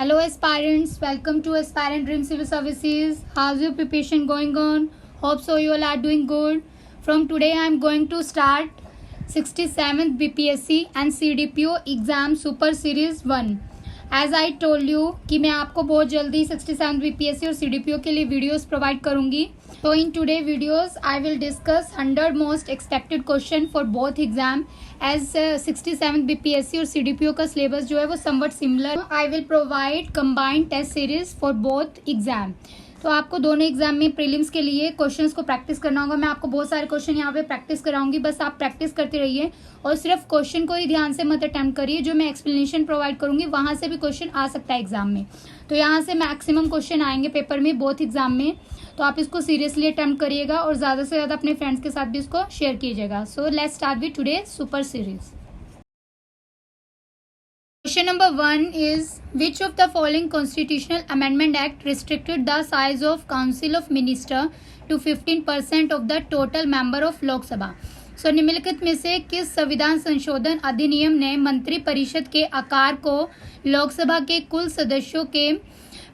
Hello aspirants, welcome to Aspirant Dream Civil Services. How's your preparation going on? Hope so you all are doing good. From today I am going to start 67th BPSC and CDPO exam Super Series 1. As I told you कि मैं आपको बहुत जल्दी 67th BPSC और CDPO के लिए videos provide करूंगी. So in today videos I will discuss 100 most expected question for both exam. As 67th BPSC और CDPO का सिलेबस जो है वो somewhat similar. I will provide combined test series for both exam. तो आपको दोनों exam में प्रीलिम्स के लिए क्वेश्चंस को प्रैक्टिस करना होगा. मैं आपको बहुत सारे क्वेश्चन यहाँ पे प्रैक्टिस कराऊंगी, बस आप प्रैक्टिस करते रहिए और सिर्फ क्वेश्चन को ही ध्यान से मत अटेम्प्ट करिए. जो मैं एक्सप्लेनेशन प्रोवाइड करूंगी वहां से भी क्वेश्चन आ सकता है एग्जाम में. तो यहाँ से मैक्सिमम क्वेश्चन आएंगे पेपर में बोथ एग्जाम में. तो आप इसको सीरियसली अटेम्प्ट करिएगा और ज़्यादा से ज़्यादा अपने फ्रेंड्स के साथ भी इसको शेयर कीजिएगा. So let's start with today super series. Question number 1 is which of the following constitutional amendment act restricted the size of council of minister to 15% of the total member of Lok Sabha? So निम्नलिखित में से किस संविधान संशोधन अधिनियम ने मंत्री परिषद के आकार को लोकसभा के कुल सदस्यों के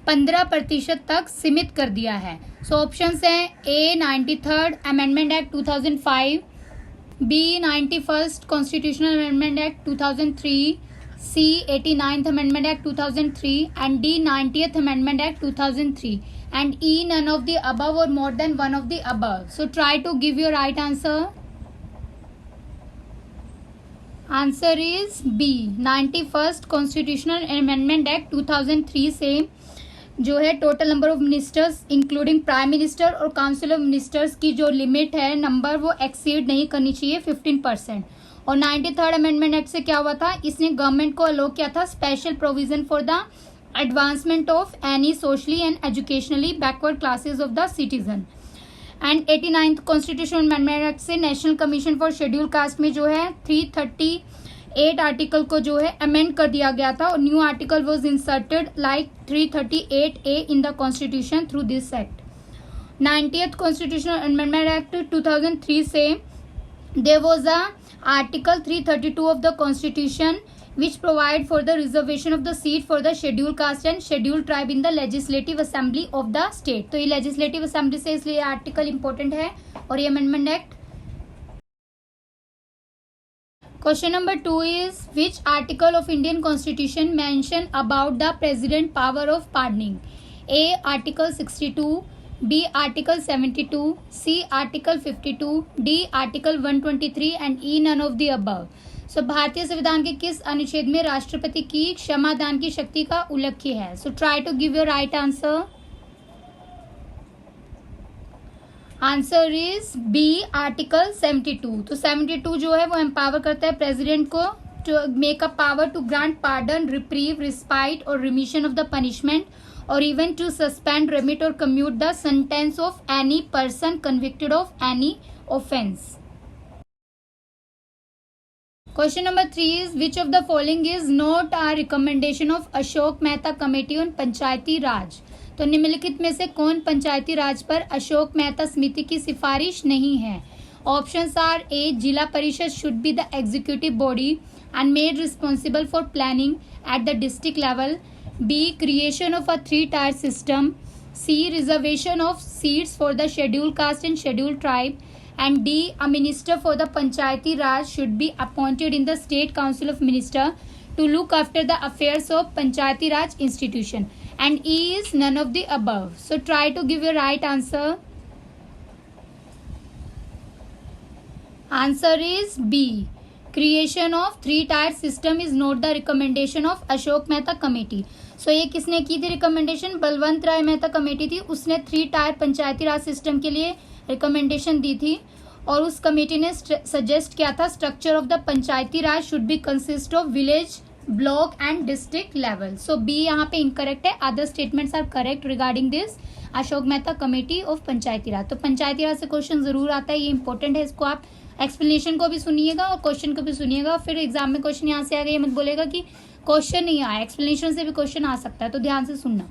15% तक सीमित कर दिया है? सो ऑप्शंस हैं A 93rd amendment act 2005, B 91st constitutional amendment act 2003, C 89th Amendment Act 2003 and D 90th Amendment Act 2003 and E none of the above or more than one of the above. So try to give your right answer. Answer is B 91st Constitutional Amendment Act 2003 से जो है total number of ministers including prime minister और council of ministers की जो limit है number वो exceed नहीं करनी चाहिए 15%. और 93rd अमेंडमेंट एक्ट से क्या हुआ था, इसने गवर्नमेंट को अलो किया था special provision for the advancement of any socially and educationally backward classes of the citizen. And 89th constitutional amendment act से national commission for schedule caste में जो है 338 आर्टिकल को जो है अमेंड कर दिया गया था और new article was inserted like 338A in the constitution through this act. 90th constitutional amendment act 2003 से there was a article 332 of the constitution which provide for the reservation of the seat for the scheduled caste and scheduled tribe in the legislative assembly of the state. तो ये legislative assembly से इसलिए article important है और ये amendment act. Question number 2 is which article of Indian constitution mention about the president power of pardoning? A article 62, B article 72, C article 52, D article 123 and E none of the above. So भारतीय संविधान के किस अनुच्छेद में राष्ट्रपति की क्षमादान की शक्ति का उल्लेख है? So try to give your right answer. Answer is B article 72. तो 72 जो है वो एम्पावर करता है प्रेसिडेंट को to make a power to grant pardon, reprieve, respite और remission of the punishment or even to suspend, remit or commute the sentence of any person convicted of any offence. Question number 3 is which of the following is not a recommendation of Ashok Mehta Committee on पंचायती राज? तो निम्नलिखित में से कौन पंचायती राज पर अशोक मेहता समिति की सिफारिश नहीं है? ऑप्शंस आर ए जिला परिषद should be the executive body and made responsible for planning at the district level, B creation of a 3-tier system, C reservation of seats for the scheduled caste and scheduled tribe, and D a minister for the Panchayati Raj should be appointed in the State Council of Minister to look after the affairs of Panchayati Raj institution, and E is none of the above. So try to give your right answer. Answer is B. Creation of 3-tier system is not the recommendation of Ashok Mehta Committee. सो ये किसने की थी recommendation? Balwant राय Mehta committee थी, उसने 3-टायर पंचायती राज system के लिए recommendation दी थी और उस कमेटी ने सजेस्ट किया था structure of the Panchayati Raj should be consist of village, block and district level. So B यहाँ पे इनकरेक्ट है, other statements are correct regarding this Ashok Mehta committee of Panchayati Raj. तो पंचायती राज से क्वेश्चन जरूर आता है, ये इंपॉर्टेंट है, इसको आप एक्सप्लेनेशन को भी सुनिएगा और क्वेश्चन को भी सुनिएगा. फिर एग्जाम में क्वेश्चन यहाँ से आ गया मत बोलेगा कि क्वेश्चन नहीं आया, एक्सप्लेनेशन से भी क्वेश्चन आ सकता है, तो ध्यान से सुनना.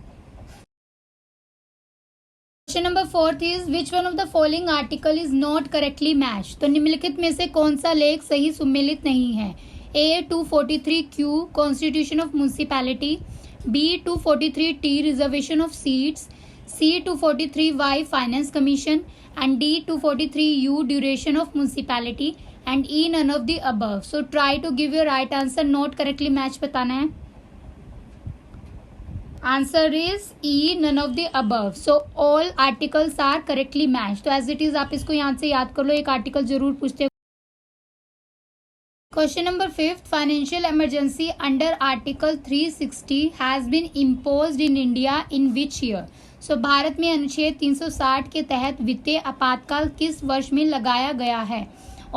Question number 4 is which one of the following article is not correctly match? तो निम्नलिखित में से कौन सा लेख सही सुमेलित नहीं है? A 243Q constitution of municipality, B 243T reservation of seats, C 243Y finance commission, and D 243U duration of municipality, and E none of the above. So try to give your right answer, not correctly match बताना है. Answer is E none of the above. So all articles are correctly matched. तो as it is आप इसको यहाँ से याद कर लो, एक आर्टिकल जरूर पूछते. Question number 5. Financial emergency under Article 360 has been imposed in India in which year? So Bharat में अनुच्छेद 360 के तहत वित्तीय आपातकाल किस वर्ष में लगाया गया है?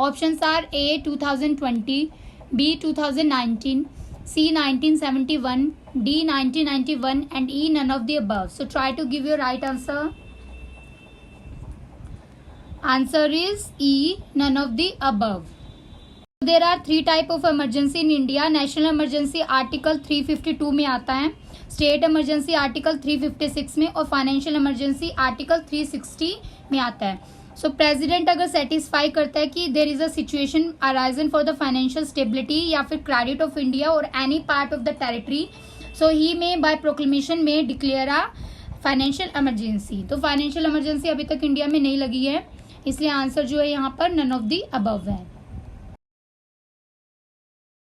Options are A 2020, B 2019, C 1971, D 1991, and E none of the above. So try to give your right answer. Answer is E none of the above. There are 3 type of emergency in India. National emergency article 352 में आता है, state emergency article 356 में, और financial emergency article 360 में आता है. सो president अगर satisfy करता है कि there is a situation arisen for the financial stability या फिर क्रेडिट ऑफ इंडिया और any part of the territory, so he may by proclamation may declare a financial emergency. तो फाइनेंशियल इमरजेंसी अभी तक इंडिया में नहीं लगी है, इसलिए आंसर जो है यहाँ पर नन ऑफ द अबव है.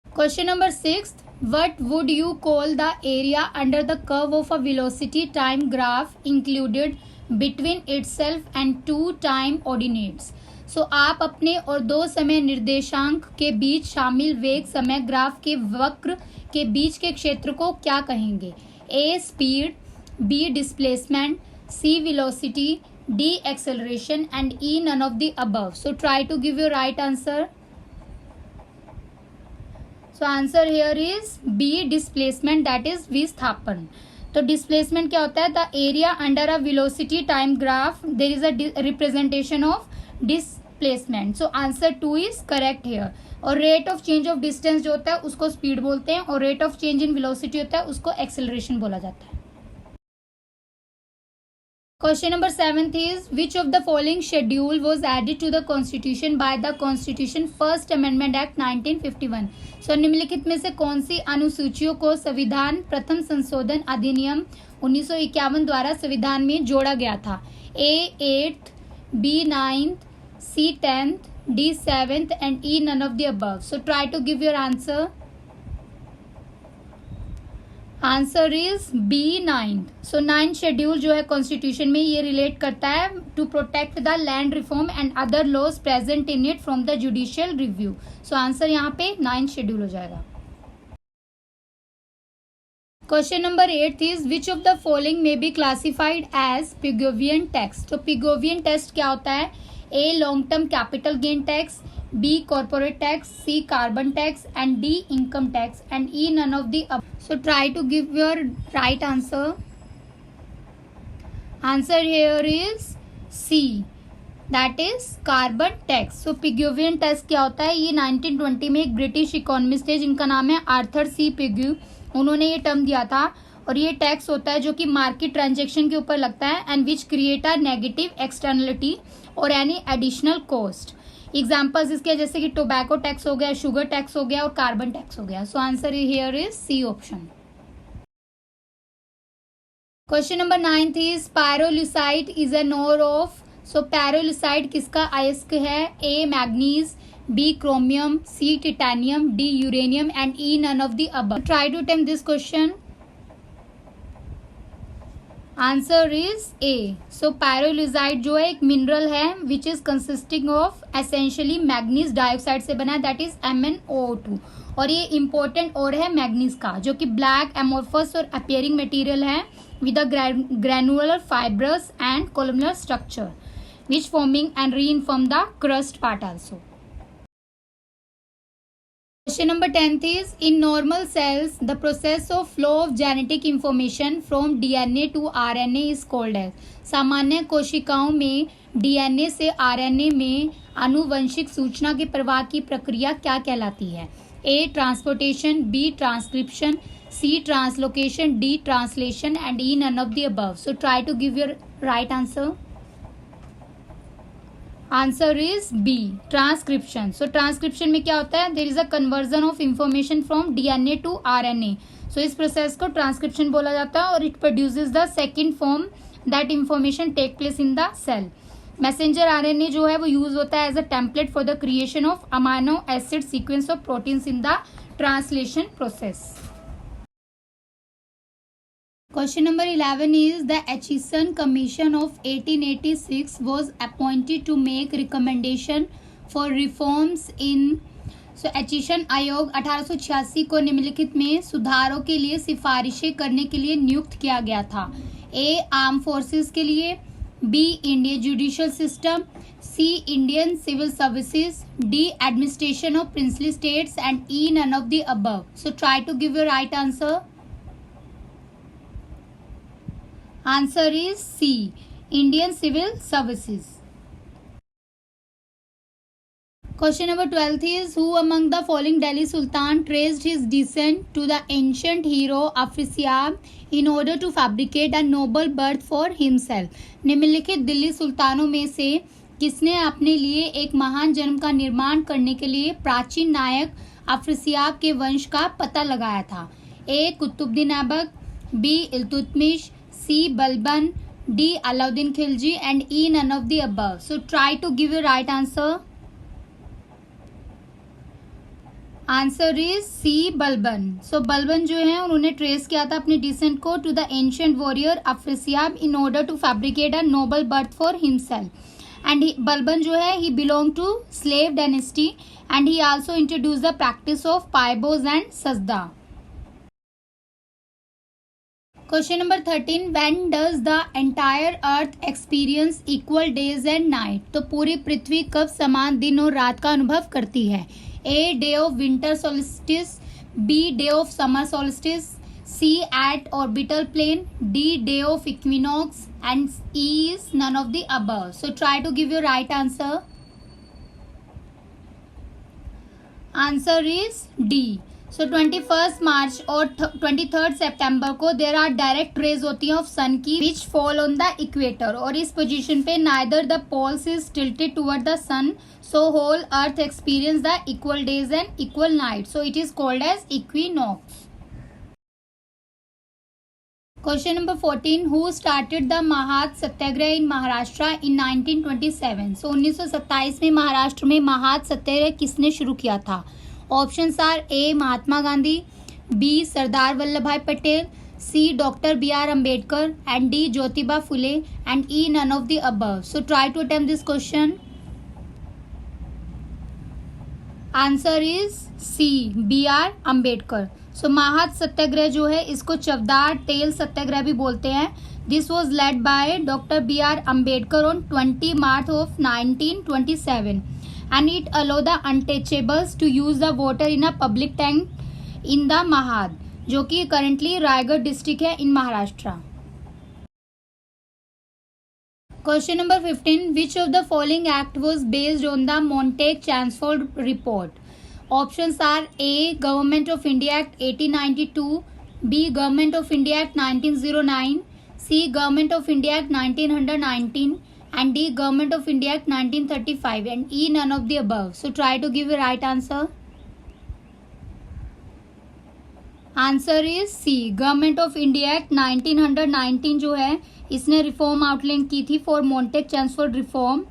Question number 6. What would you call the area under the curve of a velocity time graph included between itself and 2 time ordinates? So आप अपने और 2 समय निर्देशांक के बीच शामिल वेग समय ग्राफ के वक्र के बीच के क्षेत्र को क्या कहेंगे? A speed, B displacement, C velocity, D acceleration, and E none of the above. So try to give your right answer. So answer here is B displacement, that is विस्थापन. तो डिस्प्लेसमेंट क्या होता है? The area under a velocity time graph there is a representation of displacement. So answer 2 is correct here. और rate of change of distance जो होता है उसको स्पीड बोलते हैं, और rate of change in velocity होता है उसको एक्सेलरेशन बोला जाता है. Question number 7 is which of the following schedule was added to the Constitution by the Constitution First Amendment Act 1951? So निम्नलिखित में से कौन सी अनुसूचियों को संविधान प्रथम संशोधन अधिनियम 1951 द्वारा संविधान में जोड़ा गया था? A 8th, B 9th, C 10th, D 7th, and E none of the above. So try to give your answer. Answer is B 9th. So 9th schedule जो है कॉन्स्टिट्यूशन में ये रिलेट करता है to protect the land reform and other laws present in it from the judicial review. So answer यहाँ पे 9th schedule हो जाएगा. Question number 8 is which of the following may be classified as Pigovian tax. तो Pigovian tax क्या होता है? A long term capital gain tax, B corporate tax, C carbon tax, and D income tax, and E none of the above. So try to give your right answer. Answer here is C, that is carbon tax. So Pigouvian tax क्या होता है? ये 1920 में एक British economist थे जिनका नाम है आर्थर सी पिग्यू, उन्होंने ये टर्म दिया था. और ये टैक्स होता है जो कि मार्केट ट्रांजेक्शन के ऊपर लगता है and which create a negative externality और एनी एडिशनल कॉस्ट. एग्जाम्पल्स इसके जैसे कि टोबैको टैक्स हो गया, शुगर टैक्स हो गया और कार्बन टैक्स हो गया. So answer here is C option. Question number 9 is pyrolusite is an ore of. So pyrolusite किसका अयस्क है? A manganese, B chromium, C titanium, D uranium, and E none of the above. Try to attempt this question. Answer is A. So pyrolusite जो है एक mineral है which is consisting of essentially manganese dioxide से बना है, that is MnO2. और ये important और है मैग्नीज का जो कि ब्लैक एमोर्फस और अपियरिंग मटेरियल है with a granular fibrous and columnar structure which forming and reinform the crust part also. Question number 10 is in normal cells the process of flow of genetic information from DNA to RNA is called as. सामान्य कोशिकाओं में DNA से RNA में आनुवंशिक सूचना के प्रवाह की प्रक्रिया क्या कहलाती है? A transportation, B transcription, C translocation, D translation, and E none of the above. So try to give your right answer. Answer is B transcription. So transcription में क्या होता है? There is a conversion of information from DNA to RNA. So इस process को transcription बोला जाता है और it produces the second form that information take place in the cell. Messenger RNA जो है वो यूज होता है as a template for the creation of amino acid sequence of proteins in the translation process. Question number 11 is the Atchison Commission of 1886 was appointed to make recommendation for reforms in. So Atchison आयोग 1886 को निम्नलिखित में सुधारों के लिए सिफारिशें करने के लिए नियुक्त किया गया था. A. आर्म फोर्सेस के लिए, B. Indian judicial system, C. Indian civil services, D. Administration of princely states and E. None of the above. So try to give your right answer. Answer is C. Indian Civil Services. Question number 12 is who among the following Delhi Sultan traced his descent to the ancient hero Afrasiab in order to fabricate a noble birth for himself. निम्नलिखित दिल्ली सुल्तानों में से किसने अपने लिए एक महान जन्म का निर्माण करने के लिए प्राचीन नायक अफरसियाब के वंश का पता लगाया था? A. Qutubuddin Aibak, B. Iltutmish, C. Balban, D. Alauddin Khilji and E. none of the above. So try to give your right answer. Answer is C. Balban. So Balban जो है उन्होंने ट्रेस किया था अपने डिसेंट को to the ancient warrior Afrasiab in order to fabricate a noble birth for himself. And Balban जो है he belong to slave dynasty and he also introduce the practice of paibos and sajda. Question number 13. When does the entire earth experience equal days and night? तो पूरी पृथ्वी कब समान दिन और रात का अनुभव करती है? A. Day of winter solstice, B. Day of summer solstice, C. At orbital plane, D. Day of equinox and E is none of the above. So try to give your right answer. Answer is D. सो 21 मार्च और 23 सितंबर को there are direct rays होती है of sun की which fall on the equator और इस position पे neither the poles is tilted toward the sun so whole earth experience the equal days and equal night so it is called as equinox. Question number 14. Who started the Mahad Satyagraha in Maharashtra in 1927? So 1927 में महाराष्ट्र में महात सत्याग्रह किसने शुरू किया था? Options are A. Mahatma Gandhi, B. Sardar Vallabh Bhai Patel, C. Doctor B.R. Ambedkar and D. Jyotiba Phule and E. None of the above. So try to attempt this question. Answer is C. B.R. Ambedkar. So Mahad Satyagraha जो है इसको चवदार तेल सत्याग्रह भी बोलते हैं. This was led by doctor B.R. Ambedkar on 20 March of 1927. And it allow the untouchables to use the water in a public tank in the Mahad, जो कि currently Raigad district है in Maharashtra. Question number 15. Which of the following act was based on the Montague-Chancellor report? Options are A. Government of India Act 1892, B. Government of India Act 1909, C. Government of India Act 1919 and D. Government of India Act 1935 and E. none of the above. So try to give a right answer. Answer is C. Government of India Act 1919 जो है इसने reform outline की थी for Montagu Chelmsford reform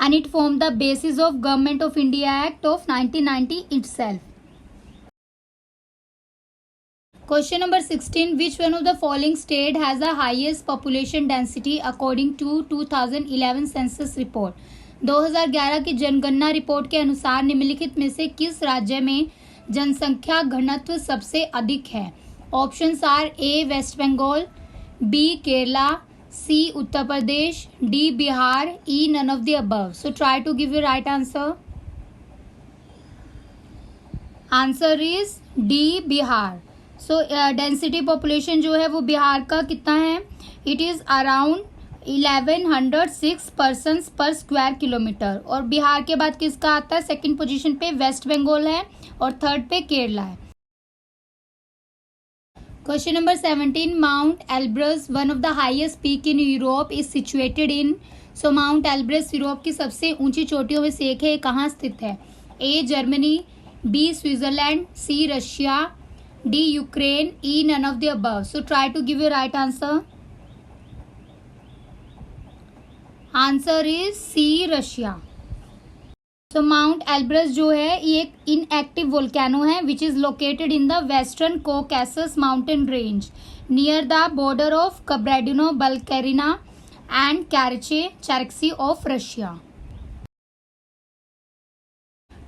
and it form the basis of government of India act of 1990 itself. Question number 16. Which one of the following state has the highest population density according to 2011 census report? 2011 की जनगणना report के अनुसार निम्नलिखित में से किस राज्य में जनसंख्या घनत्व सबसे अधिक है? Options are A. West Bengal, B. Kerala, C. Uttar Pradesh, D. Bihar, E. None of the above. So try to give you right answer. Answer is D. Bihar. So density population जो है वो बिहार का कितना है? It is around 1106 persons per square kilometre. और बिहार के बाद किसका आता है? सेकंड पोजीशन पे वेस्ट बंगाल है और थर्ड पे केरला है. Question number 17. Mount Elbrus one of the highest peak in Europe is situated in. So mount Elbrus Europe की सबसे ऊंची चोटियों में से एक है. कहाँ स्थित है? A. Germany, B. Switzerland, C. Russia, D. Ukraine, E. none of the above. So try to give your right answer. Answer is C. Russia. So Mount Elbrus जो है ये एक inactive volcano है which is located in the western Caucasus mountain range near the border of Kabardino-Balkaria and Karachay of Russia.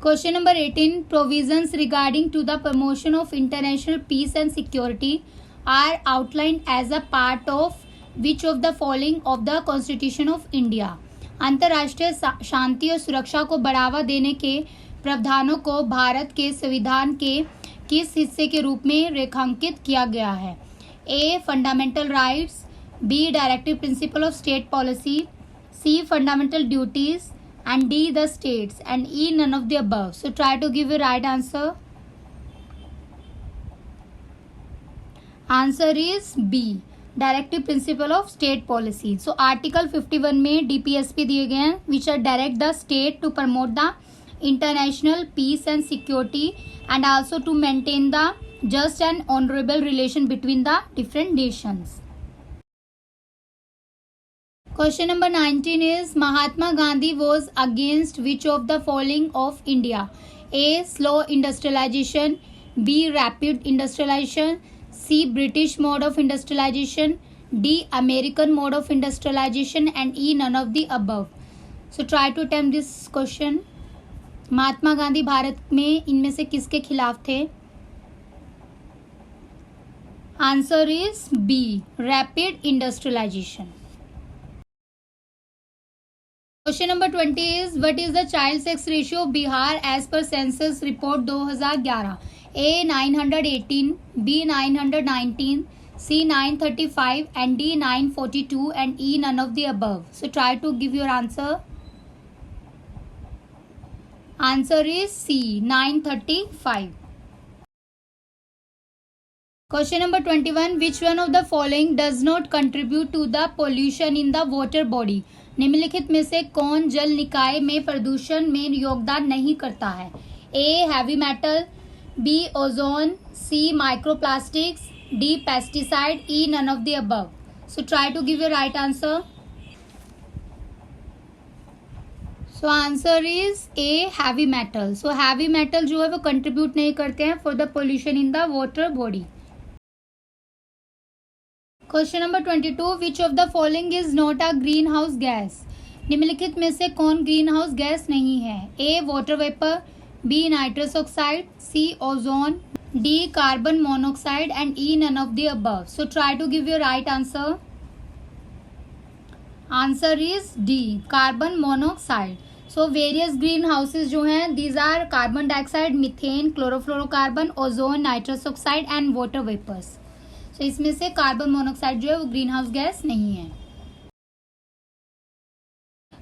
Question number 18. Provisions regarding to the promotion of international peace and security are outlined as a part of which of the following of the Constitution of India. अंतर्राष्ट्रीय शांति और सुरक्षा को बढ़ावा देने के प्रावधानों को भारत के संविधान के किस हिस्से के रूप में रेखांकित किया गया है? A. Fundamental rights, B. Directive principle of state policy, C. Fundamental duties and D. the states and E. none of the above. So try to give your right answer. Answer is B. Directive principle of state policy. So article 51 में DPSP दिए गए हैं which are direct the state to promote the international peace and security and also to maintain the just and honorable relation between the different nations. Question number 19 is Mahatma Gandhi was against which of the following of India? A. Slow industrialization, B. Rapid industrialization, C. British mode of industrialization, D. American mode of industrialization and E. none of the above. So try to attempt this question. Mahatma Gandhi Bharat में इनमें से किसके खिलाफ थे? Answer is B. Rapid industrialization. Question number 20 is what is the child sex ratio of Bihar as per census report 2011? A. 918, B. 919, C. 935 and D. 942 and E. none of the above. So try to give your answer. Answer is C. 935. Question number 21. Which one of the following does not contribute to the pollution in the water body? निम्नलिखित में से कौन जल निकाय में प्रदूषण में योगदान नहीं करता है? A. Heavy metal, B. Ozone, C. Microplastics, D. Pesticide, E. None of the above. So try to give your right answer. So answer is A. Heavy metal. So heavy metal जो है वो कंट्रीब्यूट नहीं करते हैं for the pollution in the water body. Question number 22. Which of the following is not a green house gas? निम्नलिखित में से कौन ग्रीन हाउस गैस नहीं है? ए. Water vapour, B. Nitrous oxide, C. Ozone, D. Carbon monoxide and E. None of the above. So try to give your right answer. Answer is D. Carbon monoxide. So various green houses जो हैं these are carbon dioxide, methane, chlorofluorocarbon, ozone, nitrous oxide and water vapours. तो इसमें से carbon monoxide जो है वो green house gas नहीं है.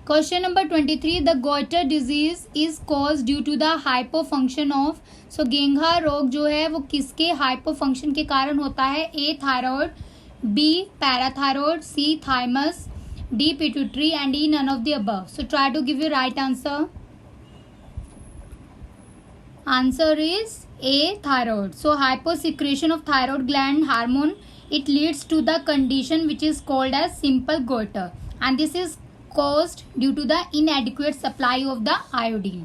Question number 23. The goitre disease is cause due to the hypofunction of. So गेंघा रोग जो है वो किसके हाइपोफंक्शन के कारण होता है? A. Thyroid, B. Parathyroid, C. Thymus, D. Pituitary and E. None of the above. So try to give your right answer. Answer is A. Thyroid. So hyposecretion of thyroid gland hormone, it leads to the condition which is called as simple goiter, and this is caused due to the inadequate supply of the iodine.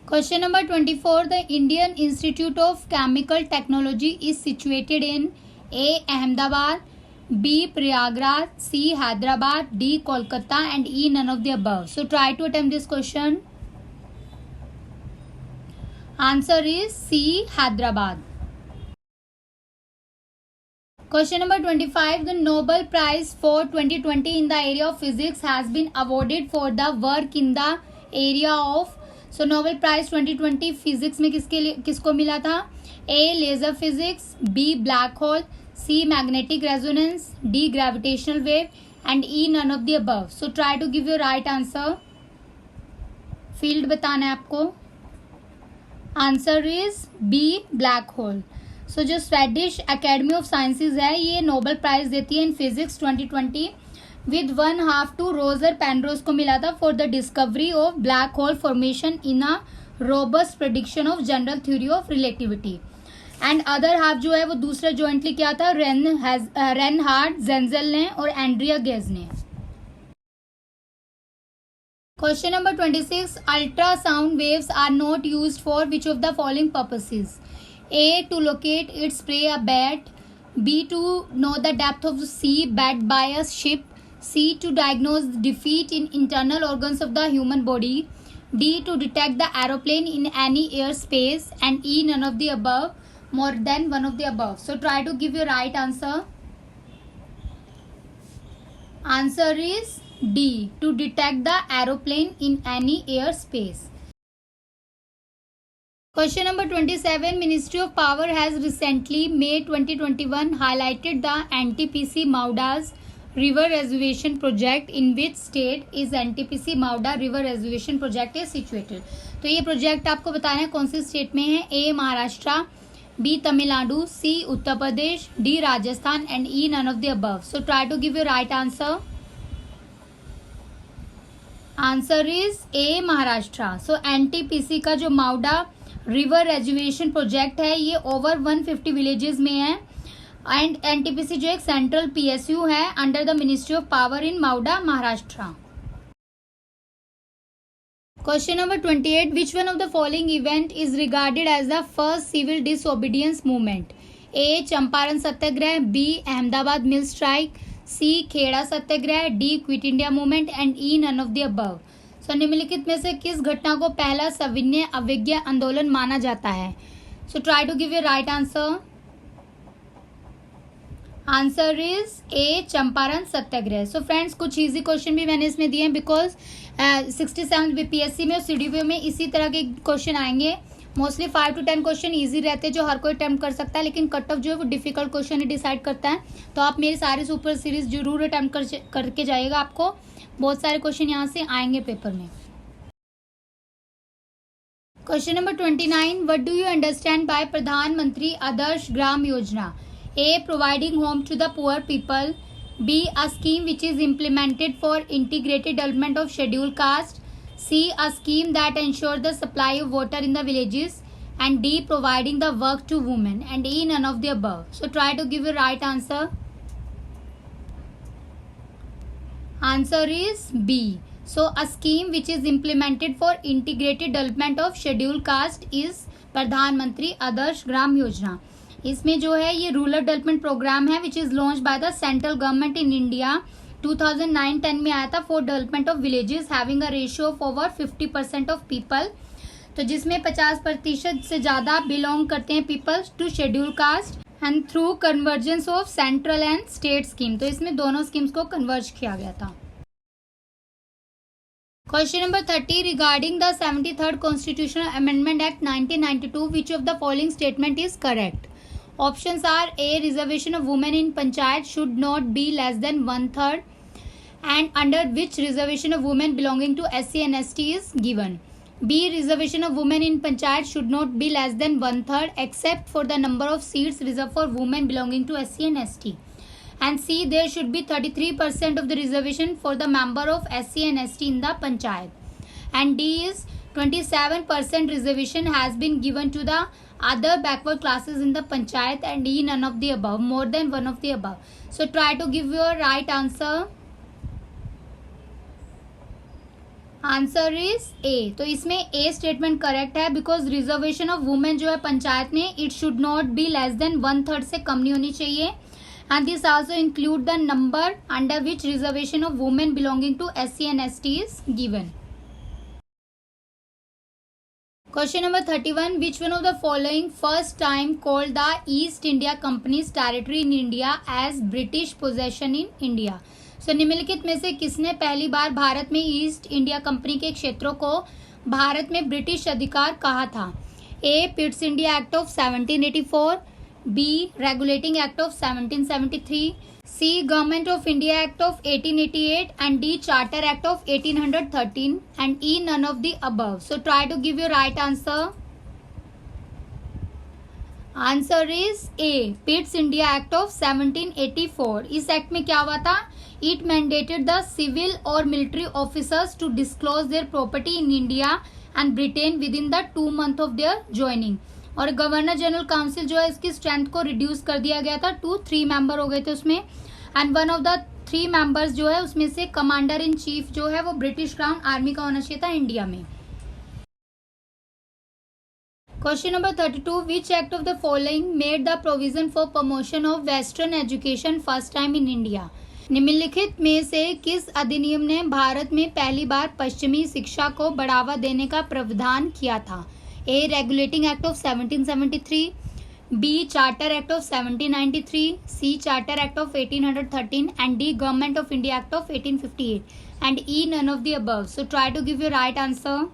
Question number 24. The Indian Institute of Chemical Technology is situated in A. Ahmedabad, B. Prayagraj, C. Hyderabad, D. Kolkata and E. none of the above. So try to attempt this question. Answer is C. Hyderabad. Question number 25. The Nobel Prize for 2020 in the area of physics has been awarded for the work in the area of. So Nobel Prize 2020 physics में किसको मिला था? A. Laser physics, B. Black hole, C. Magnetic resonance, D. Gravitational wave and E. none of the above. So try to give your right answer. Field बताना है आपको. Answer is B. Black hole. So जो Swedish academy of sciences है ये Nobel prize देती है in physics 2020 with 1/2 to Roger Penrose को मिला था for the discovery of black hole formation in a robust prediction of general theory of relativity. And other half जो है वो दूसरा जॉइंटली क्या था, रेनहार्ड जेंजल ने और एंड्रिया गेज ने। Question number 26, ultrasound waves are not used for which of the following purposes? A, to locate its prey, a bat. B, to know the depth of the sea bed by a ship. C, to diagnose defect in internal organs of the human body. D, to detect the aeroplane in any airspace. And E, none of the above, more than one of the above. So try to give your right answer. Answer is D, to detect the aeroplane in any airspace. Question number 27, Ministry of Power has recently, May 2021, highlighted the NTPC Mauda's River Reservation Project. In which state is NTPC Mauda River Reservation Project is situated? तो ये project आपको बताना है कौन सी state में है। A Maharashtra, B Tamil Nadu, C Uttar Pradesh, D Rajasthan and E none of the above. So try to give your right answer. Answer is A Maharashtra. So NTPC का जो माउडा रिवर रेजर्वेशन प्रोजेक्ट है ये ओवर 150 विलेजेस में है। एंड एनटीपीसी जो एक सेंट्रल पीएसयू है under the ministry of power in Mauda Maharashtra. Question number 28, which one of the following event is regarded as the first civil disobedience movement? A Champaran Satyagraha, B Ahmedabad mill strike, C Kheda Satyagraha, D quit India movement and E none of the above. So निम्नलिखित में से किस घटना को पहला सविनय अवज्ञा आंदोलन माना जाता है? So try to give your right answer. Answer is A Champaran Satyagraha. So friends कुछ इजी क्वेश्चन भी मैंने इसमें दिए हैं बिकॉज 67 बीपीएससी में और सीडीपी में इसी तरह के क्वेश्चन आएंगे। मोस्टली 5 to 10 क्वेश्चन इजी रहते हैं जो हर कोई अटेम्प्ट कर सकता है, लेकिन कट ऑफ जो है वो डिफिकल्ट क्वेश्चन ही डिसाइड करता है। तो आप मेरी सारी सुपर सीरीज जरूर अटेम्प्ट करके जाइएगा, आपको बहुत सारे क्वेश्चन यहाँ से आएंगे पेपर में। Question number 29, what do you understand by Pradhan Mantri Adarsh Gram Yojana? A providing home to the poor people, B a scheme which is implemented for integrated development of schedule caste, C a scheme that ensure the supply of water in the villages, and D providing the work to women and E none of the above. So try to give your right answer. Answer is B. So a scheme which is implemented for integrated development of scheduled caste is प्रधानमंत्री आदर्श ग्राम योजना। इसमें जो है ये rural development programme है which is launch by the central government in India. 2009-10 में आया था for development of villages having a ratio of over 50% of people. तो जिसमें 50% से ज्यादा बिलोंग करते हैं people to schedule caste and through convergence of central and state scheme. तो इसमें दोनों स्कीम्स को कन्वर्ज किया गया था। Question number 30, regarding the 73rd constitutional amendment act 1992 which of the following statement is correct? Options are A reservation of women in panchayat should not be less than 1/3 and under which reservation of women belonging to SC and ST is given. B, reservation of women in panchayat should not be less than 1/3 except for the number of seats reserved for women belonging to SC and ST. And C, there should be 33% of the reservation for the member of SC and ST in the panchayat. And D is 27% reservation has been given to the other backward classes in the panchayat and E none of the above, more than one of the above. So try to give your right answer. Answer is A. तो इसमें A statement correct है because reservation of women जो है पंचायत में it should not be less than 1/3 से कम नहीं होनी चाहिए and this also include the number under which reservation of women belonging to SC and ST is given. Question number 31, which one of the following first time called the East India company's territory in India as British possession in India? So निम्नलिखित में से किसने पहली बार भारत में east India company के क्षेत्रों को भारत में ब्रिटिश अधिकार कहा था? A Pitt's India act of 1784, B regulating act of 1773, C government of India act of 1888 and D charter act of 1813 and E none of the above. So try to give your right answer. Answer is A Pitt's India act of 1784। इस act में क्या हुआ था? It mandated the civil or military officers to disclose their property in India and Britain with in the 2 months of their joining. और governor general council जो है इसकी strength को रिड्यूस कर दिया गया था टू 3 मेंबर हो गए थे उसमें। And one of the 3 members जो है उसमें से कमांडर इन चीफ जो है वो ब्रिटिश क्राउन आर्मी का होना चाहिए था इंडिया में। Question number 32, which act of the following made the provision for promotion of western education first time in India. निम्नलिखित में से किस अधिनियम ने भारत में पहली बार पश्चिमी शिक्षा को बढ़ावा देने का प्रावधान किया था। A regulating act of 1773, B charter act of 1793, C charter act of 1813 and D government of India act of 1858 and E none of the above. So try to give your right answer.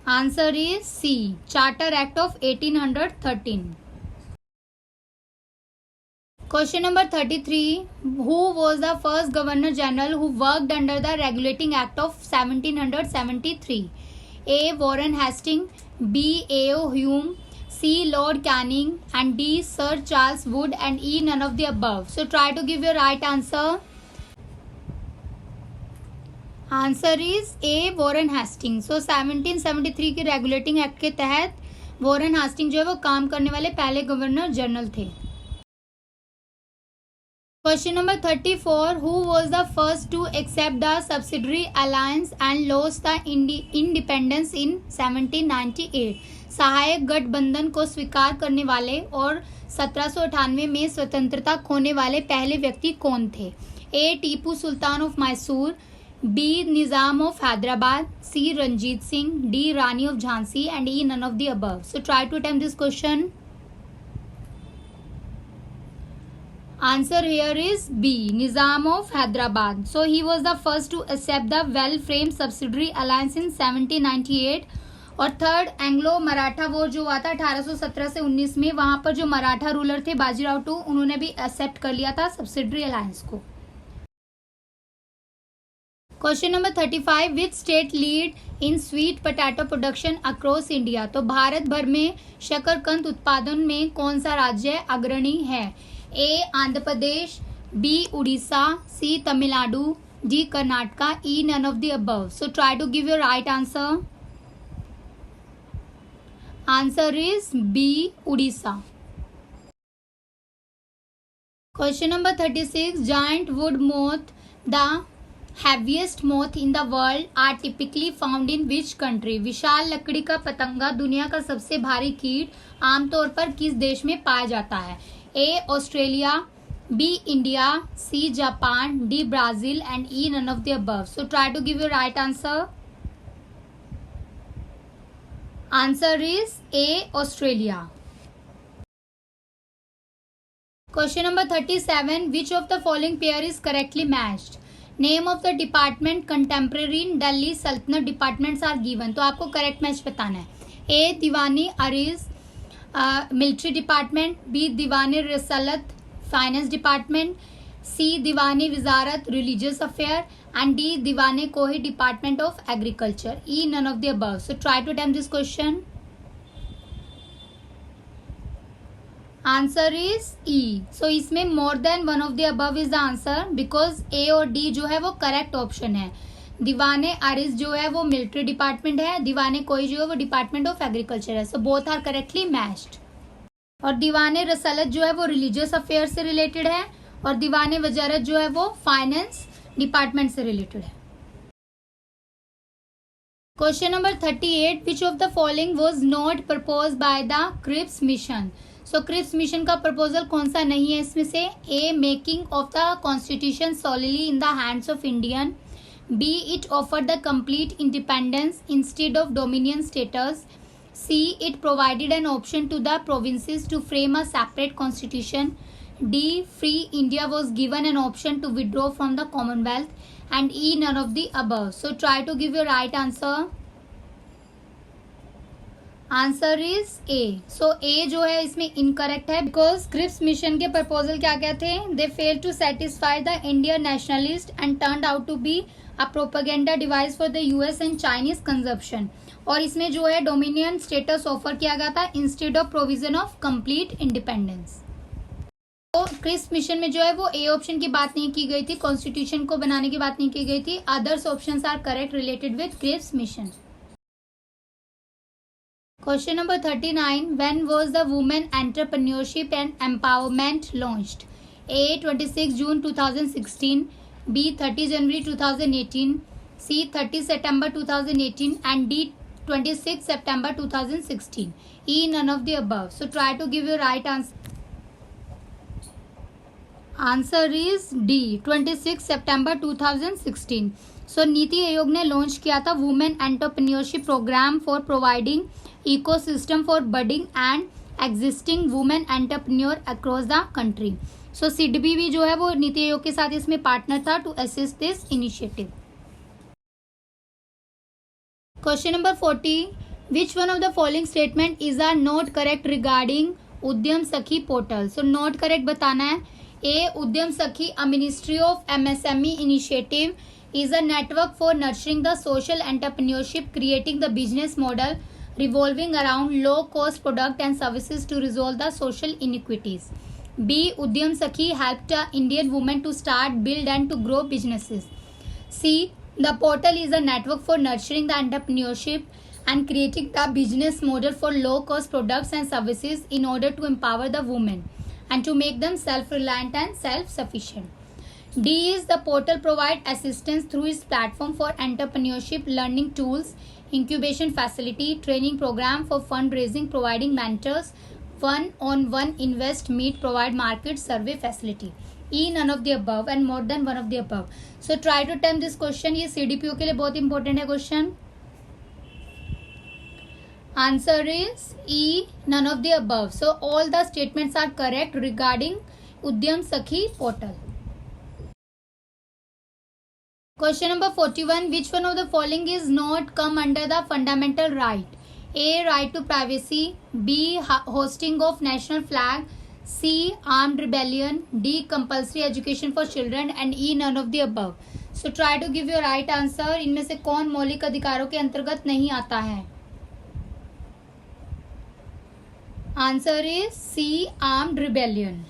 Answer is C, Charter Act of 1813. Question number 33. Who was the first Governor General who worked under the Regulating Act of 1773? A. Warren Hastings, B. A.O. Hume, C. Lord Canning and D. Sir Charles Wood and E. none of the above. So try to give your right answer. Answer is A Warren Hasting. So 1773 के regulating act के तहत Warren Hasting जो है वो काम करने वाले पहले गवर्नर जनरल थे। Question number 34, who was the first to accept the subsidiary alliance and lost the independence in 1798। सहायक गठबंधन को स्वीकार करने वाले और 1798 में स्वतंत्रता खोने वाले पहले व्यक्ति कौन थे। A Tipu Sultan of Mysore, B Nizam of Hyderabad, C Ranjit Singh, D Rani of Jhansi and E none of the above. So try to attempt this question. Answer here is B Nizam of Hyderabad. So he was the first to accept the well framed subsidiary alliance in 1798। और third Anglo Maratha war जो हुआ था 1817 से 19 में, वहां पर जो Maratha ruler थे बाजीराव टू, उन्होंने भी एक्सेप्ट कर लिया था सब्सिडरी अलायंस को। Question number 35, which state lead in sweet potato production across India. तो भारत भर में शकरकंद उत्पादन में कौन सा राज्य अग्रणी है। A Andhra Pradesh, B Orissa, C Tamil Nadu, D Karnataka, E none of the above. So try to give your right answer. Answer is B Orissa. Question number 36, giant wood moth the heaviest moth in the world are typically found in which country. विशाल लकड़ी का पतंगा दुनिया का सबसे भारी कीट आमतौर पर किस देश में पाया जाता है। A Australia, B India, C Japan, D Brazil and E none of the above. So try to give your right answer. Answer is A Australia. Question number 37, which of the following pair is correctly matched. Name of the department contemporary in Delhi Sultanate departments are given. तो आपको correct match बताना है। A Diwani Ariz military department, B Diwani Risalat finance department, C Diwani Wazarat religious affair and D Diwane Kohi department of agriculture, E none of the above. So try to attempt this question. Answer is E. So इसमें more than one of the above is the answer because A और D जो है वो correct option है। दीवाने आरिस जो है वो मिलिट्री डिपार्टमेंट है, दीवाने कोई जो है वो डिपार्टमेंट ऑफ एग्रीकल्चर है। So both are correctly matched. और दीवाने रसलत जो है वो रिलीजियस अफेयर से रिलेटेड है और दीवाने वजारत जो है वो फाइनेंस डिपार्टमेंट से रिलेटेड है। Question number 38, which of the following was not proposed by the Cripps mission. So Cripps mission का प्रपोजल कौन सा नहीं है इसमें से। A making of the constitution solidly in the hands of Indian, B it offer the complete independence instead of dominion status, C it provided an option to the provinces to frame a separate constitution, D free India was given an option to withdraw from the commonwealth and E none of the above. So try to give your right answer. Answer is A. So A जो है इसमें incorrect है because Cripps mission के proposal क्या क्या थे। They fail to satisfy the Indian nationalist and turned out to be a propaganda device for the US and Chinese consumption. और इसमें जो है डोमिनियन स्टेटस ऑफर किया गया था instead of provision of complete independence. तो क्रिप्स मिशन में जो है वो ए ऑप्शन की बात नहीं की गई थी, कॉन्स्टिट्यूशन को बनाने की बात नहीं की गई थी. Others options are correct related with Cripps mission. Question number 39. When was the Women Entrepreneurship and Empowerment launched? A. 26 June 2016, B. 30 January 2018, C. 30 September 2018, and D. 26 September 2016. E. None of the above. So try to give your right answer. Answer is D. 26 September 2016. So NITI Aayog ने launch किया था women entrepreneurship programme for providing ecosystem for budding and existing women entrepreneur across the country. So CDB भी जो है वो नीति आयोग के साथ इसमें पार्टनर था to assist this initiative. Question number 40. Which one of the following statement is a not correct regarding उद्यम सखी पोर्टल? So not correct बताना है. A. उद्यम सखी a ministry of MSME initiative is a network for nurturing the social entrepreneurship, creating the business model revolving around low cost product and services to resolve the social inequities. B. Udyam Sakhi helped Indian women to start, build and to grow businesses. C. The portal is a network for nurturing the entrepreneurship and creating the business model for low cost products and services in order to empower the women and to make them self-reliant and self-sufficient. D is the portal provide assistance through its platform for entrepreneurship, learning tools, incubation facility, training program for fundraising, providing mentors, one-on-one invest, meet, provide market survey facility. E none of the above and more than one of the above. So try to attempt this question. ये CDPO के लिए बहुत important है question. Answer is E none of the above. So all the statements are correct regarding Udyam Sakhi portal. Question number 41. Which one of the following is not come under the fundamental right? A. Right to privacy. B. Hosting of national flag. C. Armed rebellion. D. Compulsory education for children. And E. None of the above. So try to give your right answer. इनमें से कौन मौलिक अधिकारों के अंतर्गत नहीं आता है? Answer is C. Armed rebellion.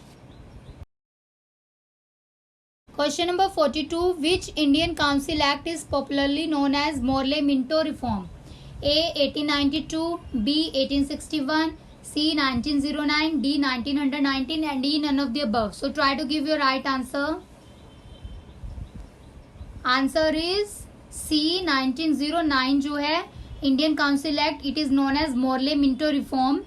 Question number 42. Which Indian Council Act is popularly known as Morley-Minto Reform? A. 1892, B. 1861, C. 1909, D. 1919 and E. None of the above. So try to give your right answer. Answer is C. 1909 जो है Indian Council Act, it is known as Morley-Minto Reform.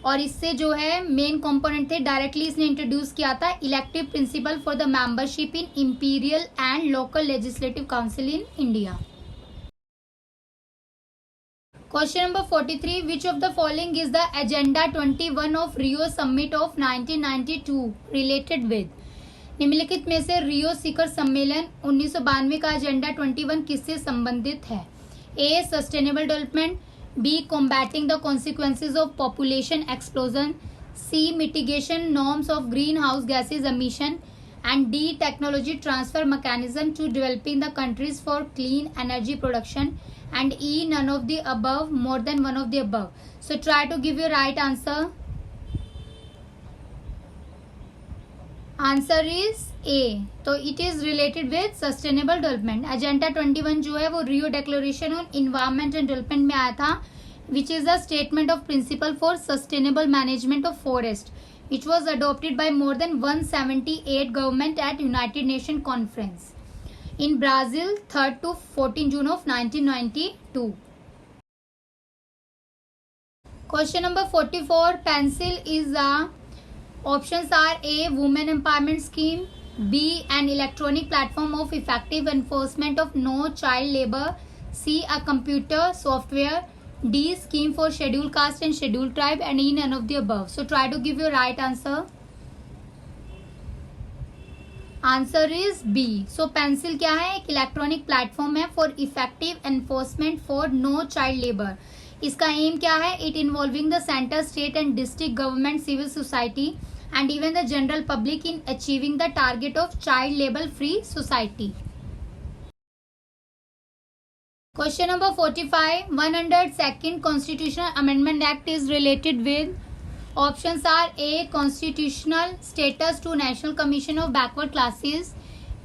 और इससे जो है main component थे, directly इसने introduce किया था elective principle for the membership in imperial and local legislative council in India. Question number 43. Which of the following is the agenda 21 of Rio summit of 1992 related with? निम्नलिखित में से रियो शिखर सम्मेलन 1992 का agenda 21 किससे संबंधित है? A. Sustainable development. B. Combating the consequences of population explosion. C. Mitigation norms of greenhouse gases emission. And D. Technology transfer mechanism to developing the countries for clean energy production. And E. None of the above, more than one of the above. So try to give your right answer. Answer is A. तो it is related with sustainable development. Agenda 21 जो है वो Rio declaration on environment and development में आया था, which is a statement of principle for sustainable management of forest, which was adopted by more than 178 government at United Nations Conference in Brazil 3rd to 14 June of 1992. Question number 44. Pencil is a options are A. Women empowerment scheme, B. An electronic platform of effective enforcement of no child labor, C. A computer software, D. Scheme for scheduled caste and scheduled tribe, and E. None of the above. So try to give your right answer. Answer is B. So pencil क्या है? एक electronic platform है for effective enforcement for no child labour. इसका aim क्या है? It involving the centre, state and district government, civil society and even the general public in achieving the target of child labor free society. Question number 45. 102nd Constitutional Amendment Act is related with Options are A. Constitutional status to National Commission of Backward Classes.